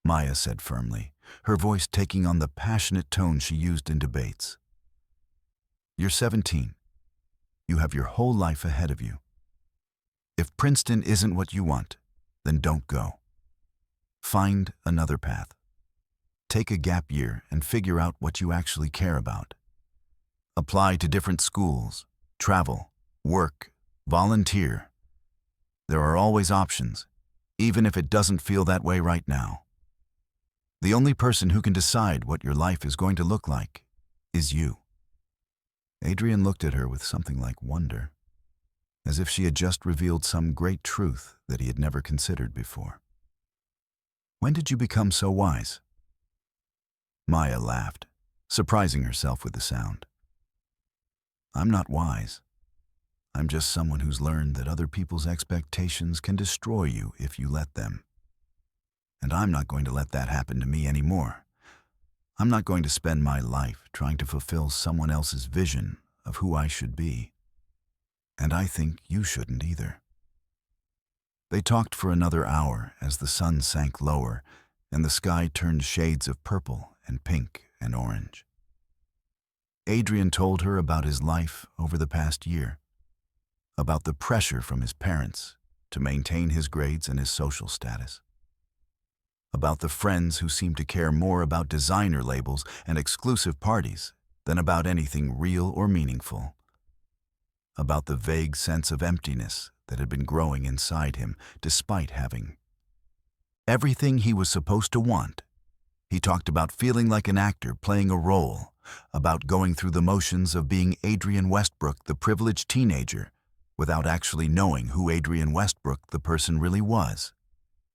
Maya said firmly, her voice taking on the passionate tone she used in debates. "You're 17. You have your whole life ahead of you. If Princeton isn't what you want, then don't go. Find another path. take a gap year and figure out what you actually care about. Apply to different schools, travel, work, volunteer. There are always options, even if it doesn't feel that way right now. The only person who can decide what your life is going to look like is you. Adrian looked at her with something like wonder, as if she had just revealed some great truth that he had never considered before. When did you become so wise? Maya laughed, surprising herself with the sound. I'm not wise. I'm just someone who's learned that other people's expectations can destroy you if you let them. And I'm not going to let that happen to me anymore. I'm not going to spend my life trying to fulfill someone else's vision of who I should be. And I think you shouldn't either. They talked for another hour as the sun sank lower and the sky turned shades of purple and pink and orange. Adrian told her about his life over the past year, about the pressure from his parents to maintain his grades and his social status, about the friends who seemed to care more about designer labels and exclusive parties than about anything real or meaningful, about the vague sense of emptiness that had been growing inside him despite having everything he was supposed to want. He talked about feeling like an actor playing a role, about going through the motions of being Adrian Westbrook, the privileged teenager, without actually knowing who Adrian Westbrook, the person, really was.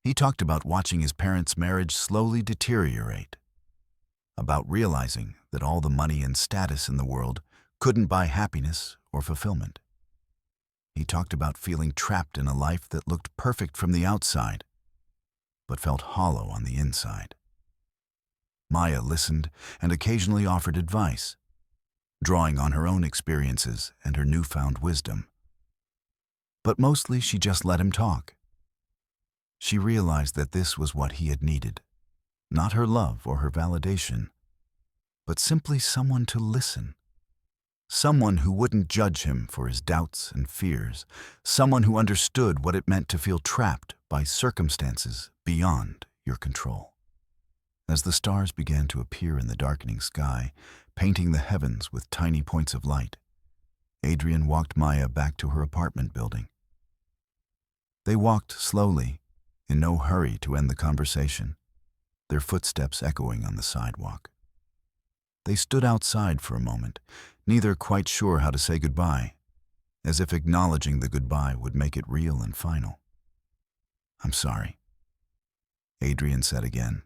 He talked about watching his parents' marriage slowly deteriorate, about realizing that all the money and status in the world couldn't buy happiness or fulfillment. He talked about feeling trapped in a life that looked perfect from the outside, but felt hollow on the inside. Maya listened and occasionally offered advice, drawing on her own experiences and her newfound wisdom. But mostly she just let him talk. She realized that this was what he had needed, not her love or her validation, but simply someone to listen. Someone who wouldn't judge him for his doubts and fears, someone who understood what it meant to feel trapped by circumstances beyond your control. As the stars began to appear in the darkening sky, painting the heavens with tiny points of light, Adrian walked Maya back to her apartment building. They walked slowly, in no hurry to end the conversation, their footsteps echoing on the sidewalk. They stood outside for a moment, neither quite sure how to say goodbye, as if acknowledging the goodbye would make it real and final. I'm sorry, Adrian said again,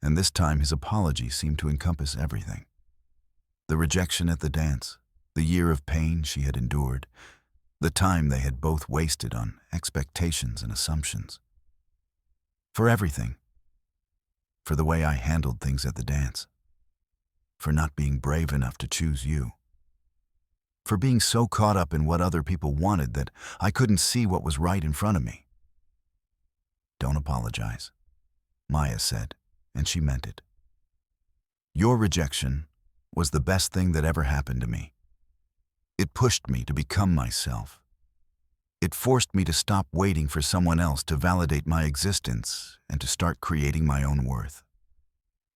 and this time his apology seemed to encompass everything. The rejection at the dance, the year of pain she had endured, the time they had both wasted on expectations and assumptions. For everything. For the way I handled things at the dance. For not being brave enough to choose you. For being so caught up in what other people wanted that I couldn't see what was right in front of me. Don't apologize, Maya said, and she meant it. Your rejection was the best thing that ever happened to me. It pushed me to become myself. It forced me to stop waiting for someone else to validate my existence and to start creating my own worth.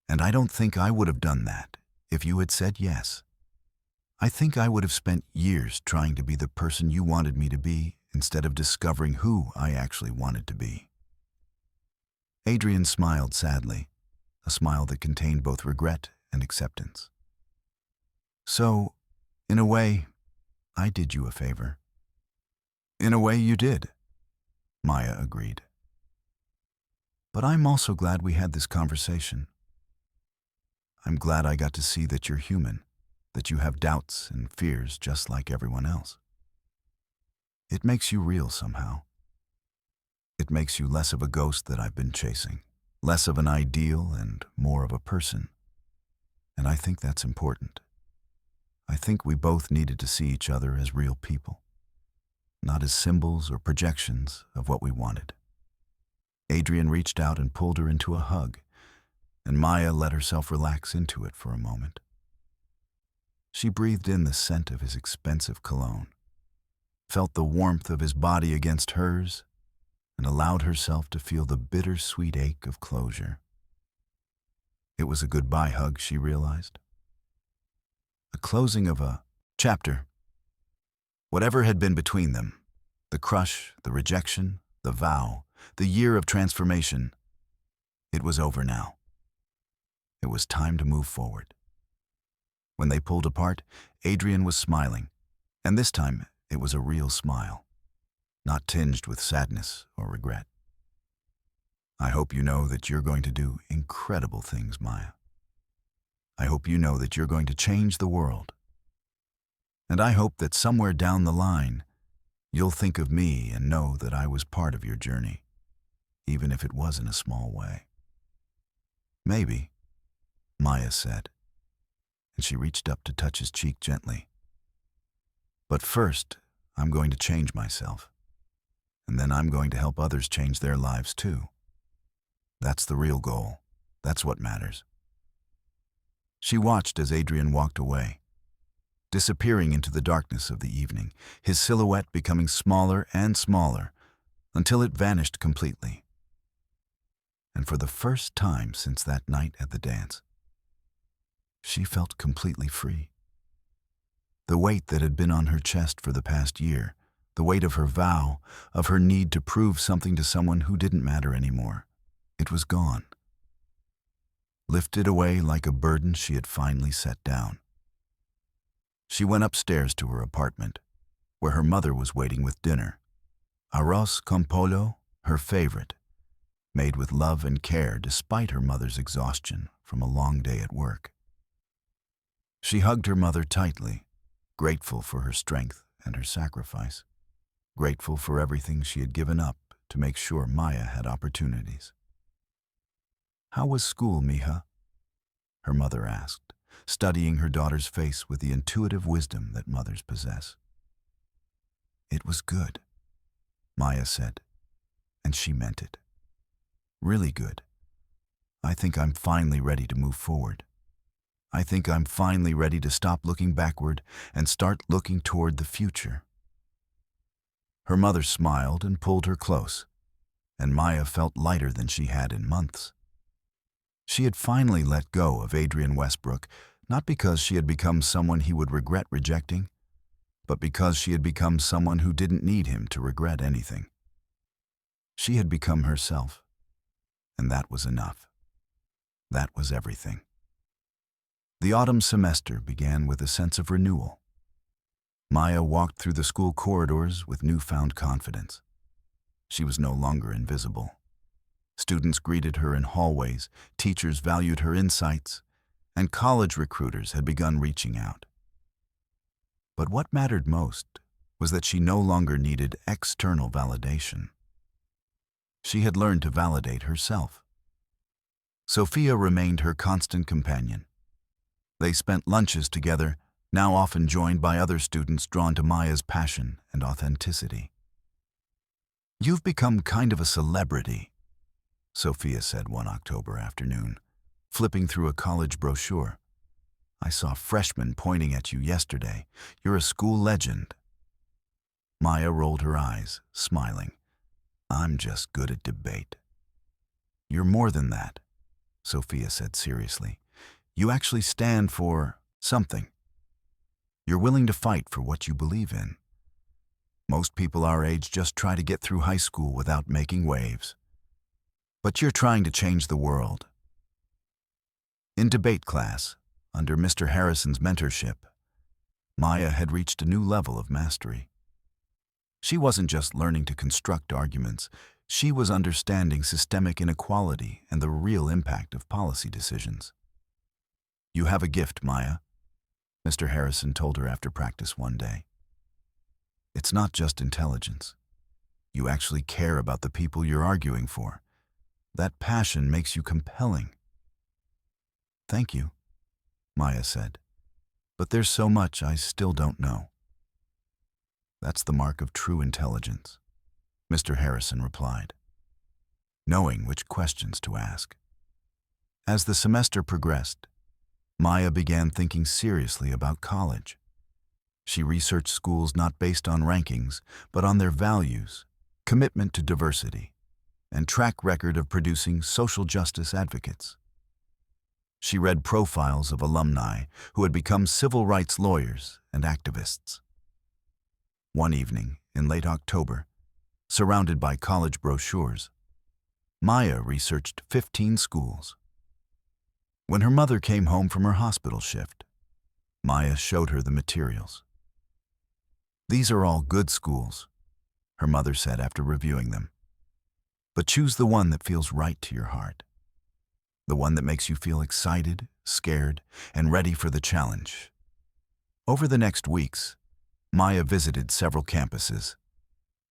And I don't think I would have done that if you had said yes. I think I would have spent years trying to be the person you wanted me to be instead of discovering who I actually wanted to be. Adrian smiled sadly, a smile that contained both regret and acceptance. So, in a way, I did you a favor. In a way, you did, Maya agreed. But I'm also glad we had this conversation. I'm glad I got to see that you're human, that you have doubts and fears just like everyone else. It makes you real somehow. It makes you less of a ghost that I've been chasing, less of an ideal and more of a person. And I think that's important. I think we both needed to see each other as real people, not as symbols or projections of what we wanted. Adrian reached out and pulled her into a hug, and Maya let herself relax into it for a moment. She breathed in the scent of his expensive cologne, felt the warmth of his body against hers, and allowed herself to feel the bittersweet ache of closure. It was a goodbye hug, she realized. The closing of a chapter. Whatever had been between them, the crush, the rejection, the vow, the year of transformation, it was over now. It was time to move forward. When they pulled apart, Adrian was smiling, and this time it was a real smile, not tinged with sadness or regret. I hope you know that you're going to do incredible things, Maya. I hope you know that you're going to change the world. And I hope that somewhere down the line, you'll think of me and know that I was part of your journey, even if it was in a small way. Maybe, Maya said, and she reached up to touch his cheek gently. But first, I'm going to change myself, and then I'm going to help others change their lives too. That's the real goal. That's what matters. She watched as Adrian walked away, disappearing into the darkness of the evening, his silhouette becoming smaller and smaller until it vanished completely. And for the first time since that night at the dance, she felt completely free. The weight that had been on her chest for the past year, the weight of her vow, of her need to prove something to someone who didn't matter anymore, it was gone. Lifted away like a burden she had finally set down. She went upstairs to her apartment, where her mother was waiting with dinner. Arroz con pollo, her favorite, made with love and care despite her mother's exhaustion from a long day at work. She hugged her mother tightly, grateful for her strength and her sacrifice, grateful for everything she had given up to make sure Maya had opportunities. "How was school, mija?" her mother asked, studying her daughter's face with the intuitive wisdom that mothers possess. "It was good," Maya said, and she meant it. "Really good. I think I'm finally ready to move forward. I think I'm finally ready to stop looking backward and start looking toward the future." Her mother smiled and pulled her close, and Maya felt lighter than she had in months. She had finally let go of Adrian Westbrook, not because she had become someone he would regret rejecting, but because she had become someone who didn't need him to regret anything. She had become herself, and that was enough. That was everything. The autumn semester began with a sense of renewal. Maya walked through the school corridors with newfound confidence. She was no longer invisible. Students greeted her in hallways, teachers valued her insights, and college recruiters had begun reaching out. But what mattered most was that she no longer needed external validation. She had learned to validate herself. Sophia remained her constant companion. They spent lunches together, now often joined by other students drawn to Maya's passion and authenticity. "You've become kind of a celebrity," Sophia said one October afternoon, flipping through a college brochure. "I saw freshmen pointing at you yesterday. You're a school legend." Maya rolled her eyes, smiling. "I'm just good at debate." "You're more than that," Sophia said seriously. "You actually stand for something. You're willing to fight for what you believe in. Most people our age just try to get through high school without making waves. But you're trying to change the world." In debate class, under Mr. Harrison's mentorship, Maya had reached a new level of mastery. She wasn't just learning to construct arguments, she was understanding systemic inequality and the real impact of policy decisions. "You have a gift, Maya," Mr. Harrison told her after practice one day. "It's not just intelligence. You actually care about the people you're arguing for. That passion makes you compelling." "Thank you," Maya said, "but there's so much I still don't know." "That's the mark of true intelligence," Mr. Harrison replied, knowing which questions to ask. As the semester progressed, Maya began thinking seriously about college. She researched schools not based on rankings, but on their values, commitment to diversity, and track record of producing social justice advocates. She read profiles of alumni who had become civil rights lawyers and activists. One evening, in late October, surrounded by college brochures, Maya researched 15 schools. When her mother came home from her hospital shift, Maya showed her the materials. "These are all good schools," her mother said after reviewing them. "But choose the one that feels right to your heart. The one that makes you feel excited, scared, and ready for the challenge." Over the next weeks, Maya visited several campuses.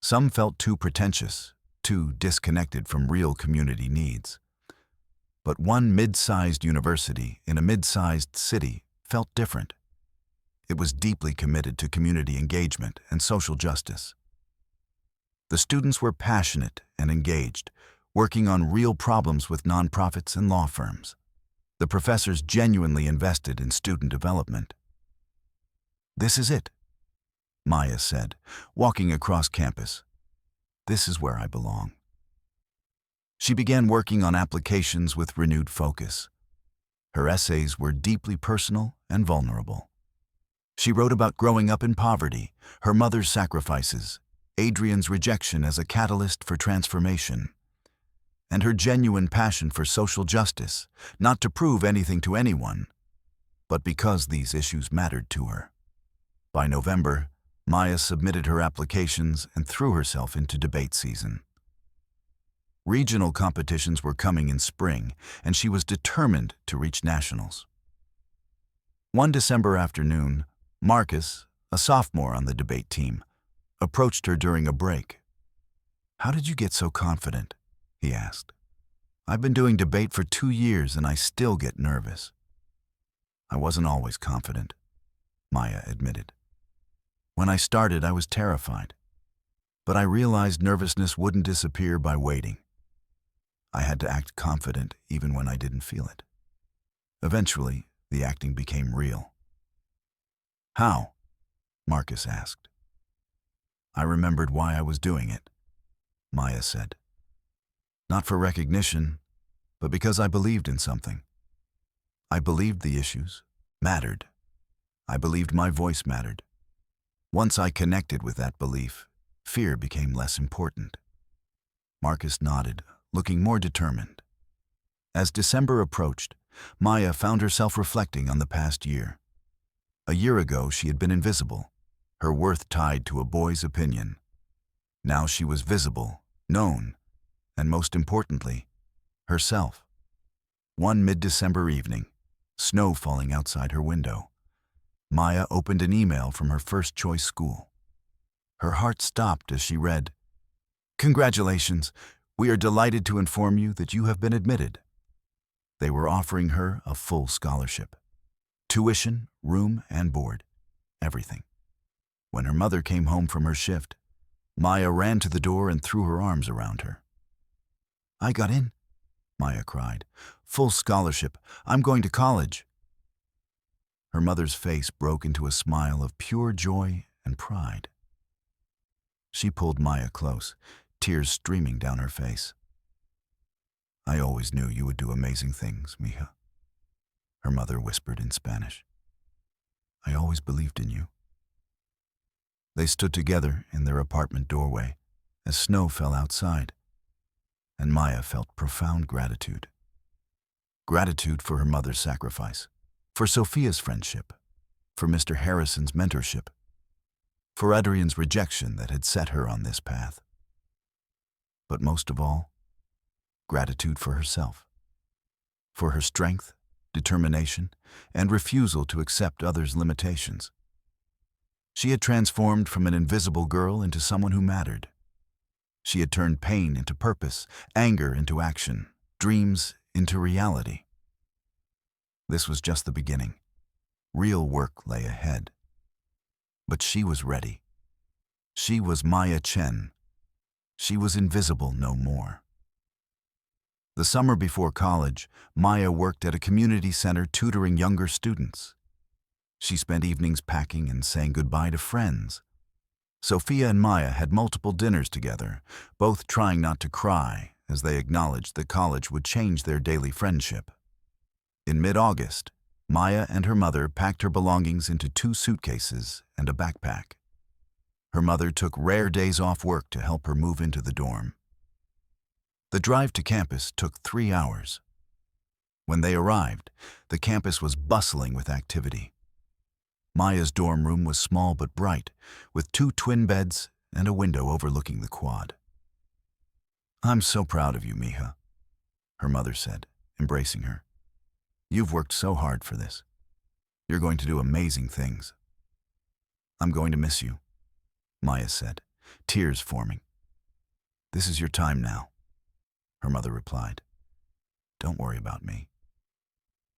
Some felt too pretentious, too disconnected from real community needs. But one mid-sized university in a mid-sized city felt different. It was deeply committed to community engagement and social justice. The students were passionate and engaged, working on real problems with nonprofits and law firms. The professors genuinely invested in student development. "This is it," Maya said, walking across campus. "This is where I belong." She began working on applications with renewed focus. Her essays were deeply personal and vulnerable. She wrote about growing up in poverty, her mother's sacrifices, Adrian's rejection as a catalyst for transformation, and her genuine passion for social justice, not to prove anything to anyone, but because these issues mattered to her. By November, Maya submitted her applications and threw herself into debate season. Regional competitions were coming in spring, and she was determined to reach nationals. One December afternoon, Marcus, a sophomore on the debate team, approached her during a break. "How did you get so confident?" he asked. "I've been doing debate for 2 years and I still get nervous." "I wasn't always confident," Maya admitted. "When I started, I was terrified. But I realized nervousness wouldn't disappear by waiting. I had to act confident even when I didn't feel it. Eventually, the acting became real." "How?" Marcus asked. "I remembered why I was doing it," Maya said. "Not for recognition, but because I believed in something. I believed the issues mattered. I believed my voice mattered. Once I connected with that belief, fear became less important." Marcus nodded, looking more determined. As December approached, Maya found herself reflecting on the past year. A year ago, she had been invisible, her worth tied to a boy's opinion. Now she was visible, known, and most importantly, herself. One mid-December evening, snow falling outside her window, Maya opened an email from her first-choice school. Her heart stopped as she read, "Congratulations! We are delighted to inform you that you have been admitted." They were offering her a full scholarship. Tuition, room, and board. Everything. When her mother came home from her shift, Maya ran to the door and threw her arms around her. "I got in," Maya cried. "Full scholarship. I'm going to college." Her mother's face broke into a smile of pure joy and pride. She pulled Maya close, tears streaming down her face. "I always knew you would do amazing things, mija," her mother whispered in Spanish. "I always believed in you." They stood together in their apartment doorway as snow fell outside, and Maya felt profound gratitude. Gratitude for her mother's sacrifice, for Sophia's friendship, for Mr. Harrison's mentorship, for Adrian's rejection that had set her on this path. But most of all, gratitude for herself, for her strength, determination, and refusal to accept others' limitations. She had transformed from an invisible girl into someone who mattered. She had turned pain into purpose, anger into action, dreams into reality. This was just the beginning. Real work lay ahead. But she was ready. She was Maya Chen. She was invisible no more. The summer before college, Maya worked at a community center tutoring younger students. She spent evenings packing and saying goodbye to friends. Sophia and Maya had multiple dinners together, both trying not to cry as they acknowledged that college would change their daily friendship. In mid-August, Maya and her mother packed her belongings into 2 suitcases and a backpack. Her mother took rare days off work to help her move into the dorm. The drive to campus took 3 hours. When they arrived, the campus was bustling with activity. Maya's dorm room was small but bright, with 2 twin beds and a window overlooking the quad. "I'm so proud of you, Mija," her mother said, embracing her. "You've worked so hard for this. You're going to do amazing things." "I'm going to miss you," Maya said, tears forming. "This is your time now," her mother replied. "Don't worry about me.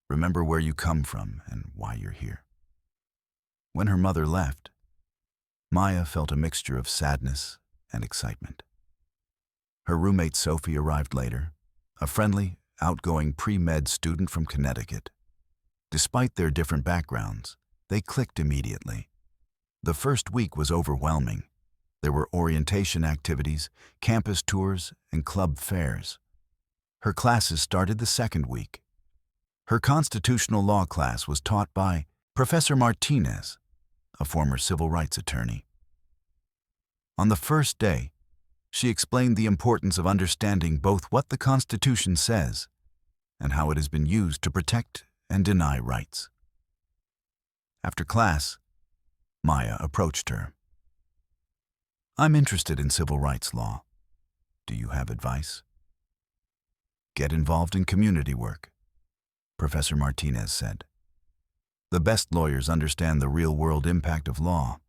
Remember where you come from and why you're here." When her mother left, Maya felt a mixture of sadness and excitement. Her roommate Sophie arrived later, a friendly, outgoing pre-med student from Connecticut. Despite their different backgrounds, they clicked immediately. The first week was overwhelming. There were orientation activities, campus tours, and club fairs. Her classes started the second week. Her constitutional law class was taught by Professor Martinez, a former civil rights attorney. On the first day, she explained the importance of understanding both what the Constitution says and how it has been used to protect and deny rights. After class, Maya approached her. "I'm interested in civil rights law. Do you have advice?" "Get involved in community work," Professor Martinez said. "The best lawyers understand the real-world impact of law.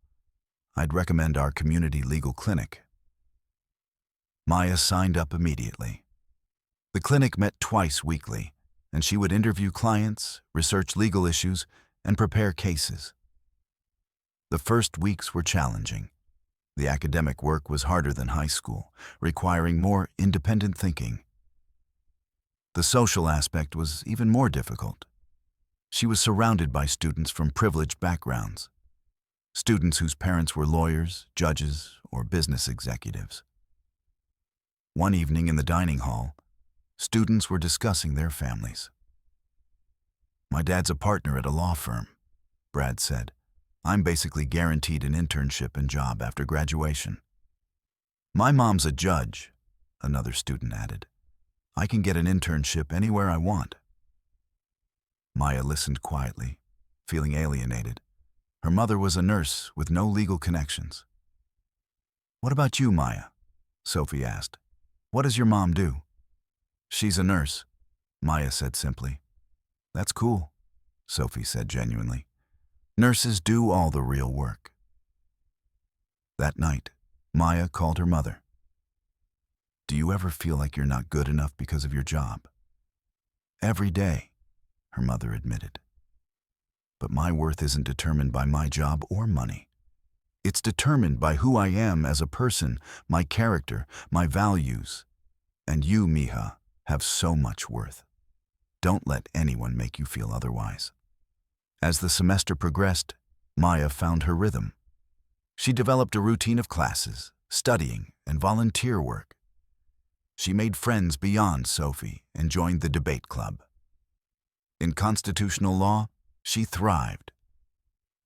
I'd recommend our community legal clinic." Maya signed up immediately. The clinic met twice weekly, and she would interview clients, research legal issues, and prepare cases. The first weeks were challenging. The academic work was harder than high school, requiring more independent thinking. The social aspect was even more difficult. She was surrounded by students from privileged backgrounds, students whose parents were lawyers, judges, or business executives. One evening in the dining hall, students were discussing their families. "My dad's a partner at a law firm," Brad said. "I'm basically guaranteed an internship and job after graduation." "My mom's a judge," another student added. "I can get an internship anywhere I want." Maya listened quietly, feeling alienated. Her mother was a nurse with no legal connections. "What about you, Maya?" Sophie asked. "What does your mom do?" "She's a nurse," Maya said simply. "That's cool," Sophie said genuinely. "Nurses do all the real work." That night, Maya called her mother. "Do you ever feel like you're not good enough because of your job?" "Every day," her mother admitted. "But my worth isn't determined by my job or money. It's determined by who I am as a person, my character, my values. And you, Mija, have so much worth. Don't let anyone make you feel otherwise." As the semester progressed, Maya found her rhythm. She developed a routine of classes, studying, and volunteer work. She made friends beyond Sophie and joined the debate club. In constitutional law, she thrived.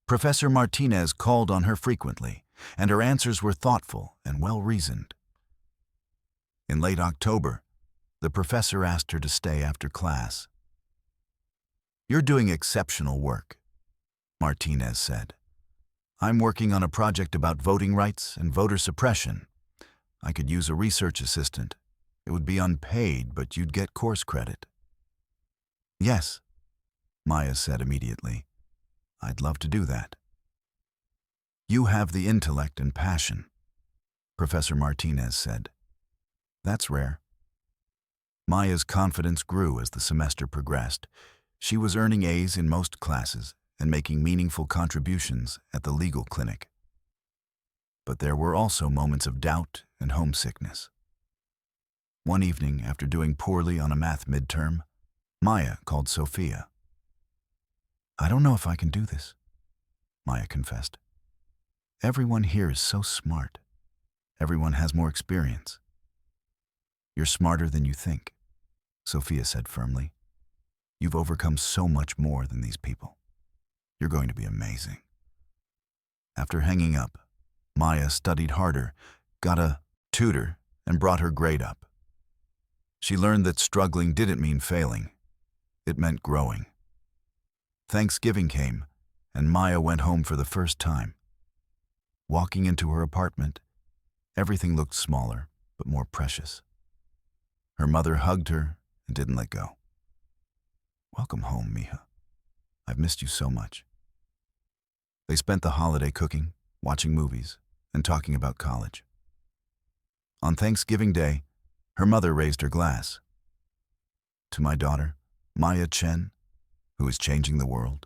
Professor Martinez called on her frequently, and her answers were thoughtful and well-reasoned. In late October, the professor asked her to stay after class. "You're doing exceptional work," Martinez said. "I'm working on a project about voting rights and voter suppression. I could use a research assistant. It would be unpaid, but you'd get course credit." "Yes," Maya said immediately. "I'd love to do that." "You have the intellect and passion," Professor Martinez said. "That's rare." Maya's confidence grew as the semester progressed. She was earning A's in most classes and making meaningful contributions at the legal clinic. But there were also moments of doubt and homesickness. One evening, after doing poorly on a math midterm, Maya called Sophia. "I don't know if I can do this," Maya confessed. "Everyone here is so smart. Everyone has more experience." "You're smarter than you think," Sophia said firmly. You've overcome so much more than these people. You're going to be amazing." After hanging up, Maya studied harder, got a tutor, and brought her grade up. She learned that struggling didn't mean failing. It meant growing. Thanksgiving came, and Maya went home for the first time. Walking into her apartment, everything looked smaller, but more precious. Her mother hugged her and didn't let go. "Welcome home, Mija. I've missed you so much." They spent the holiday cooking, watching movies, and talking about college. On Thanksgiving Day, her mother raised her glass. "To my daughter, Maya Chen, who is changing the world.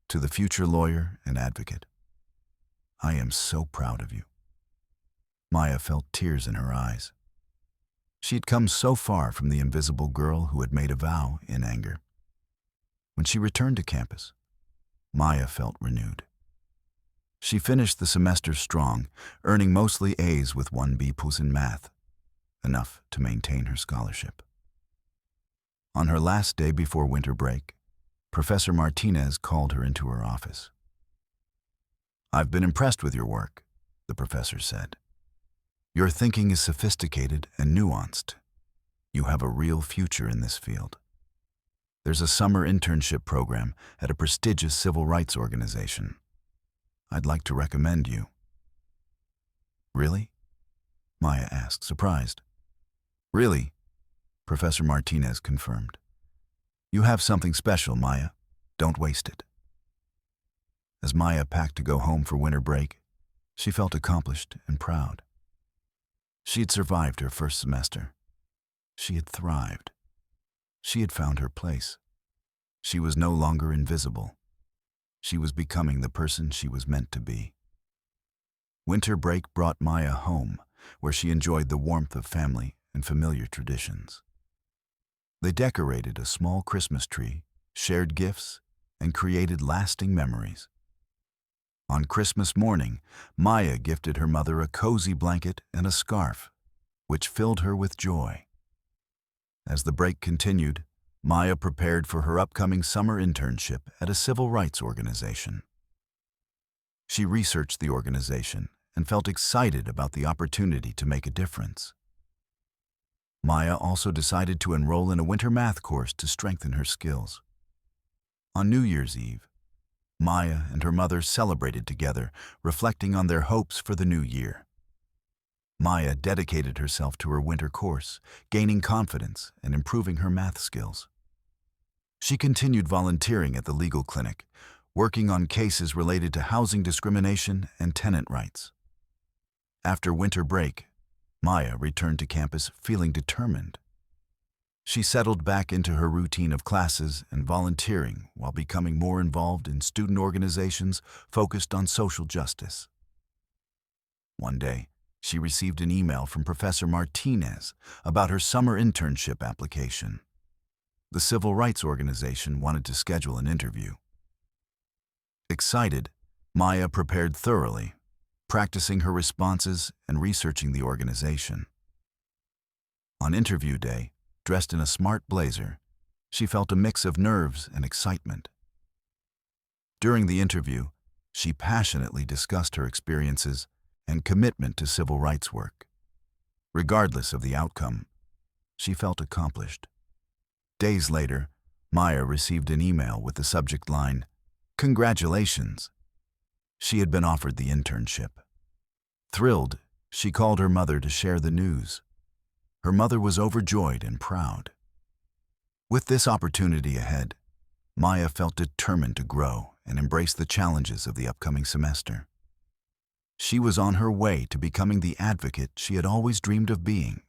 To the future lawyer and advocate. I am so proud of you." Maya felt tears in her eyes. She had come so far from the invisible girl who had made a vow in anger. When she returned to campus, Maya felt renewed. She finished the semester strong, earning mostly A's with 1 B+ in math, enough to maintain her scholarship. On her last day before winter break, Professor Martinez called her into her office. "I've been impressed with your work," the professor said. "Your thinking is sophisticated and nuanced. You have a real future in this field. There's a summer internship program at a prestigious civil rights organization. I'd like to recommend you." "Really?" Maya asked, surprised. "Really," Professor Martinez confirmed. "You have something special, Maya. Don't waste it." As Maya packed to go home for winter break, she felt accomplished and proud. She had survived her first semester. She had thrived. She had found her place. She was no longer invisible. She was becoming the person she was meant to be. Winter break brought Maya home, where she enjoyed the warmth of family and familiar traditions. They decorated a small Christmas tree, shared gifts, and created lasting memories. On Christmas morning, Maya gifted her mother a cozy blanket and a scarf, which filled her with joy. As the break continued, Maya prepared for her upcoming summer internship at a civil rights organization. She researched the organization and felt excited about the opportunity to make a difference. Maya also decided to enroll in a winter math course to strengthen her skills. On New Year's Eve, Maya and her mother celebrated together, reflecting on their hopes for the new year. Maya dedicated herself to her winter course, gaining confidence and improving her math skills. She continued volunteering at the legal clinic, working on cases related to housing discrimination and tenant rights. After winter break, Maya returned to campus feeling determined. She settled back into her routine of classes and volunteering while becoming more involved in student organizations focused on social justice. One day, she received an email from Professor Martinez about her summer internship application. The civil rights organization wanted to schedule an interview. Excited, Maya prepared thoroughly, practicing her responses and researching the organization. On interview day, dressed in a smart blazer, she felt a mix of nerves and excitement. During the interview, she passionately discussed her experiences and commitment to civil rights work. Regardless of the outcome, she felt accomplished. Days later, Maya received an email with the subject line, "Congratulations." She had been offered the internship. Thrilled, she called her mother to share the news. Her mother was overjoyed and proud. With this opportunity ahead, Maya felt determined to grow and embrace the challenges of the upcoming semester. She was on her way to becoming the advocate she had always dreamed of being.